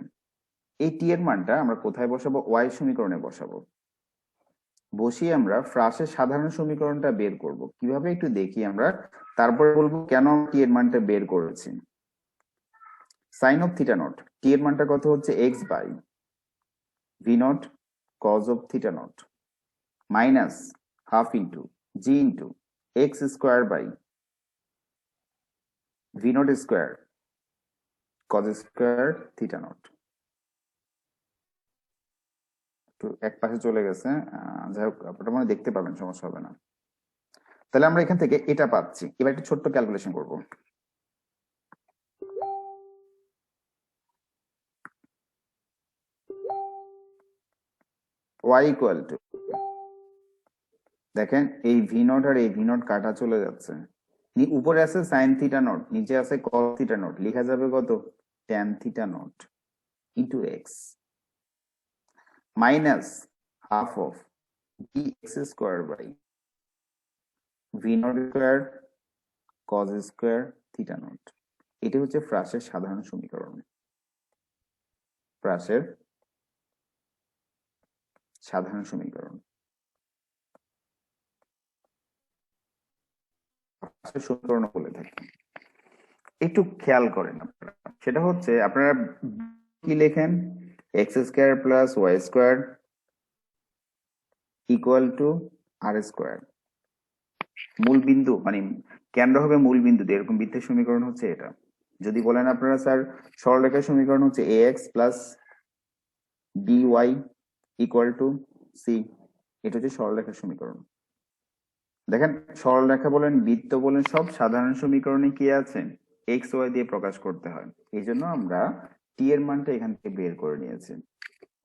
এই টি এর মানটা আমরা কোথায় বসাবো? ওয়াই সমীকরণে বসাবো। বসিয়ে আমরা ফ্রাসের সাধারণ সমীকরণটা বের করব কিভাবে একটু দেখি আমরা, তারপরে বলবো কেন টি এর মানটা বের করেছি। Sine of theta naught, T এর মানটা কত হচ্ছে? X by V naught cos of theta naught minus half into G into X square by V naught square cos square theta naught. একটু এক পাশে চলে গেছে, যাই হোক আপনারা মনে দেখতে পাবেন, সমস্যা হবে না। তাহলে আমরা এখান থেকে এটা পাচ্ছি। এবার একটা ছোট্ট ক্যালকুলেশন করব। y ইকুয়াল টু, দেখেন এই ভি নট আর এই ভি নট কাটা চলে যাচ্ছে, উপরে আছে সাইন থিটা নট, নিচে আছে কস থিটা নট, লেখা যাবে কত? Tan theta naught into X minus half of B X square by V naught square cos square theta naught. এটি হচ্ছে ফ্রাসের সাধারণ সমীকরণ। ফ্রাসের সাধারণ সমীকরণ সমীকরণ বলে থাকি। একটু খেয়াল করেন আপনারা, সেটা হচ্ছে আপনারা কি লেখেন? X square plus Y square equal to R square. মূল বিন্দু মানে কেন্দ্র হবে মূল বিন্দুতে, এরকম বৃত্তের সমীকরণ হচ্ছে এটা। যদি বলেন আপনারা স্যার সরলরেখার সমীকরণ হচ্ছে a x plus b y equal to c, এটা হচ্ছে সরলরেখার সমীকরণ। দেখেন সরলরেখা বলেন, বৃত্ত বলেন, সব সাধারণ সমীকরণে কি আছে? এক্স ওয়াই দিয়ে প্রকাশ করতে হয়। এই জন্য আমরা টি এর মানটা এখান থেকে বের করে নিয়েছি,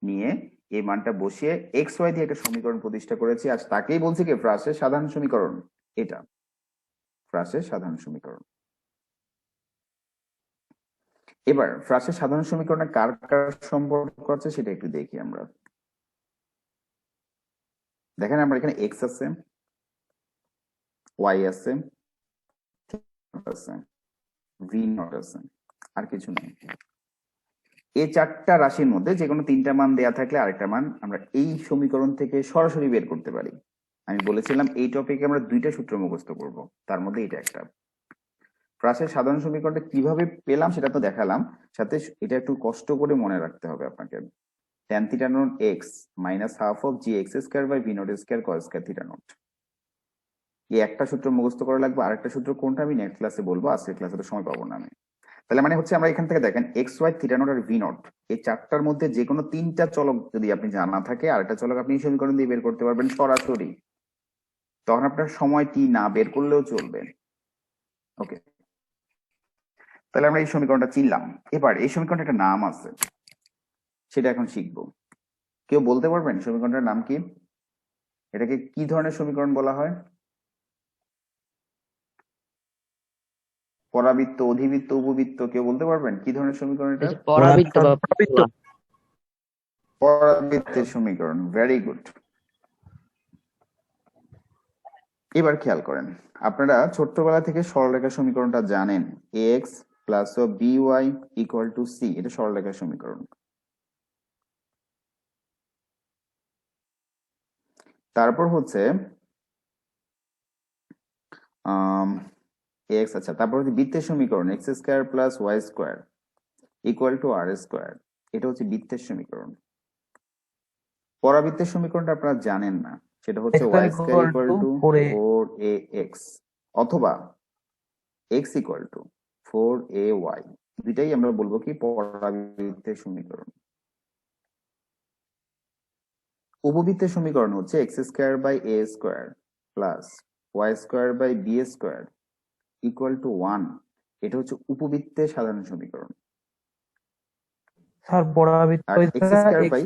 নিয়ে এই মানটা বসিয়ে এক্স ওয়াই দিয়ে একটা সমীকরণ প্রতিষ্ঠা করেছি। আর তাকেই বলছি কি ফ্রাসের সাধারণ সমীকরণ। এটা ফ্রাসের সাধারণ সমীকরণ। এবার ফ্রাসের সাধারণ সমীকরণে কার কার সম্পর্ক আছে সেটা একটু দেখি আমরা। দেখেন আমরা এখানে এক্স আছে, ওয়াই আছে, ভি নট আছে, আর কিছু নেই। এই 4টা রাশির মধ্যে যে কোনো 3টা মান দেয়া থাকলে আরেকটা মান আমরা এই সমীকরণ থেকে সরাসরি বের করতে পারি। আমি বলেছিলাম এই টপিকে আমরা 2টা সূত্র মুখস্থ করব, তার মধ্যে এটা একটা। ফ্রাসের সাধারণ সমীকরণটা কিভাবে পেলাম সেটা তো দেখালাম, সাথে এটা একটু কষ্ট করে মনে রাখতে হবে আপনাকে। tan theta naught x minus half of G X square by V naught square cos square theta naught. এই একটা সূত্র মুখস্থ করা লাগবে। আরেকটা সূত্র কোনটা আমি নেক্সট ক্লাসে বলবো, আজকের ক্লাসে তো সময় পাবো না আমি। তাহলে মানে হচ্ছে আমরা এখান থেকে দেখেন এক্স ওয়াই থিটা নট আর ভি নট, এই 4টার মধ্যে যে কোনো 3টা চলক যদি আপনি জানা থাকে, আরেকটা চলক আপনি এই সমীকরণ দিয়ে বের করতে পারবেন সরাসরি। তখন আপনার সময় টি না বের করলেও চলবে। ওকে, তাহলে আমরা এই সমীকরণটা চিনলাম। এবার এই সমীকরণটা একটা নাম আছে, সেটা এখন শিখবো। কেউ বলতে পারবেন সমীকরণটার নাম কি? এটাকে কি ধরনের সমীকরণ বলা হয়? পরাবৃত্ত, অধিবৃত্ত, উপবৃত্ত, কেউ বলতে পারবেন কি ধরনের সমীকরণ এটা? পরাবৃত্ত বা পরাবৃত্তের সমীকরণ। Very good. এবার খেয়াল করেন, আপনারা ছোট্টবেলা থেকে সরলরেখা সমীকরণটা জানেন, ax plus by equal to c, এটা সরলরেখা সমীকরণ। তারপর হচ্ছে ax, আচ্ছা, তারপর হচ্ছে বৃত্তের সমীকরণ x square plus y square equal two r square, এটা হচ্ছে বৃত্তের সমীকরণ। পরাবৃত্তের সমীকরণটা আপনারা জানেন না, সেটা হচ্ছে y square equal two 4ax অথবা x ইকুয়াল টু 4ay, দুইটাই আমরা বলবো কি পরাবৃত্তের সমীকরণ। উপবৃত্তের সমীকরণ হচ্ছে x square by a square plus y square by b square equal to 1, এটা হচ্ছে উপবৃত্তের সাধারণ সমীকরণ। স্যার পরাবৃত্ত আর x স্কয়ার বাই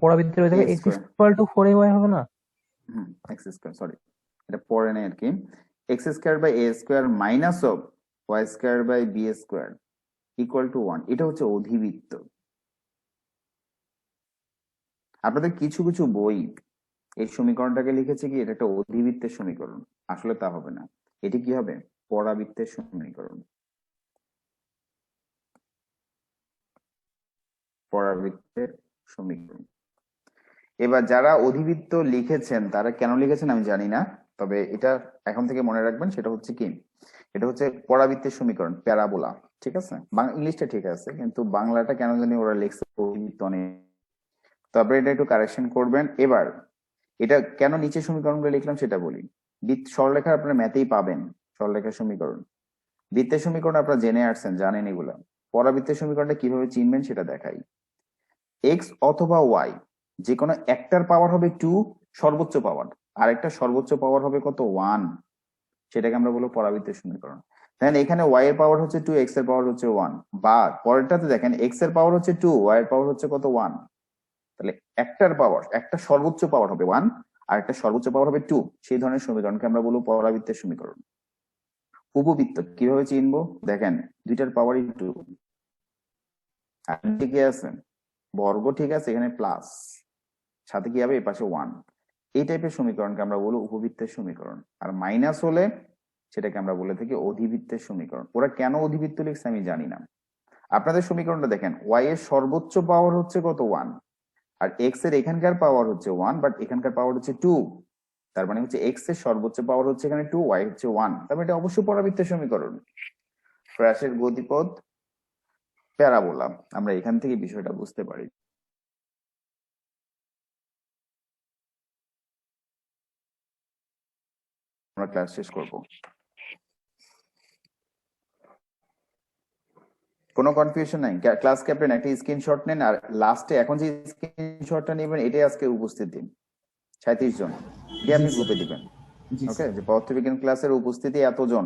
পরাবৃত্তের ওই জায়গায় a x square, equal to 4ay হবে না? x স্কয়ার, সরি এটা পরে নেই আর কি, x square by a square minus of y square by b square equal to 1, এটা হচ্ছে অধিবৃত্ত। আপনাদের কিছু কিছু বই এই সমীকরণটাকে লিখেছে কি এটা একটা অধিবৃত্তের সমীকরণ, আসলে তা হবে না, এটি কি হবে? পরাবৃত্তের সমীকরণ। পরাবৃত্তের সমীকরণ। এবার যারা অধিবৃত্ত লিখেছেন তারা কেন লিখেছেন আমি জানি না, তবে এটা এখন থেকে মনে রাখবেন, সেটা হচ্ছে কি, এটা হচ্ছে পরাবৃত্তের সমীকরণ, প্যারাবোলা, ঠিক আছে? ইংলিশটা ঠিক আছে, কিন্তু বাংলাটা কেন জানি ওরা লিখছে অধিবৃত্ত নেই, তবে এটা একটু কারেকশন করবেন। এবার এটা কেন নিচে সমীকরণগুলো লিখলাম সেটা বলি। সরলরেখা আপনারা ম্যাথেই পাবেন, সরলরেখার সমীকরণ। বৃত্তের সমীকরণ আপনারা জেনে আসছেন, জানেন এগুলা। পরাবৃত্তের সমীকরণটা কিভাবে চিনবেন সেটা দেখাই। এক্স অথবা ওয়াই যে কোনো একটার পাওয়ার হবে 2 সর্বোচ্চ পাওয়ার, আর একটা সর্বোচ্চ পাওয়ার হবে কত? 1, সেটাকে আমরা বলবো পরাবৃত্তের সমীকরণ। দেখেন এখানে y এর পাওয়ার হচ্ছে 2, x এর পাওয়ার হচ্ছে 1, বা পরেরটাতে দেখেন x এর পাওয়ার হচ্ছে 2, y এর পাওয়ার হচ্ছে কত? 1। তাহলে একটার পাওয়ার, একটা সর্বোচ্চ পাওয়ার হবে 1 আর একটা সর্বোচ্চ পাওয়ার হবে 2, সেই ধরনের সমীকরণকে আমরা বলবো পরাবৃত্তের সমীকরণ। উপবৃত্ত কিভাবে চিনবো? দেখেন দুইটার পাওয়ারই 2, ঠিকই আছে, বর্গ ঠিক আছে, এখানে প্লাস, সাথে কি হবে? এই পাশে 1, এই টাইপের সমীকরণকে আমরা বলবো উপবৃত্তের সমীকরণ। আর মাইনাস হলে সেটাকে আমরা বলে থাকি অধিবৃত্তের সমীকরণ। ওরা কেন অধিবৃত্ত লিখছে আমি জানি না। আপনাদের সমীকরণটা দেখেন, y এর সর্বোচ্চ পাওয়ার হচ্ছে কত? 1, আর x এর এখানকার পাওয়ার হচ্ছে 1, বাট এখানকার পাওয়ার হচ্ছে 2, তার মানে হচ্ছে x এর সর্বোচ্চ পাওয়ার হচ্ছে এখানে 2, y হচ্ছে 1, তার মানে এটা অবশ্যই পরাবৃত্তের সমীকরণ। ফ্র্যাশের গতিপথ, প্যারাবোলা, আমরা এখান থেকে বিষয়টা বুঝতে পারি। আমরা ক্লাস শেষ করব। কোনো কনফিউশন নাই? ক্লাস ক্যাপ্টেন একটা স্ক্রিনশট নেন, আর লাস্টে এখন যে স্ক্রিনশটটা নেবেন এটাই আজকে উপস্থিত দিন, 37 জন, এটা আপনি গ্রুপে দিবেন। ওকে, যে পদার্থবিজ্ঞান ক্লাসের উপস্থিতি এতজন,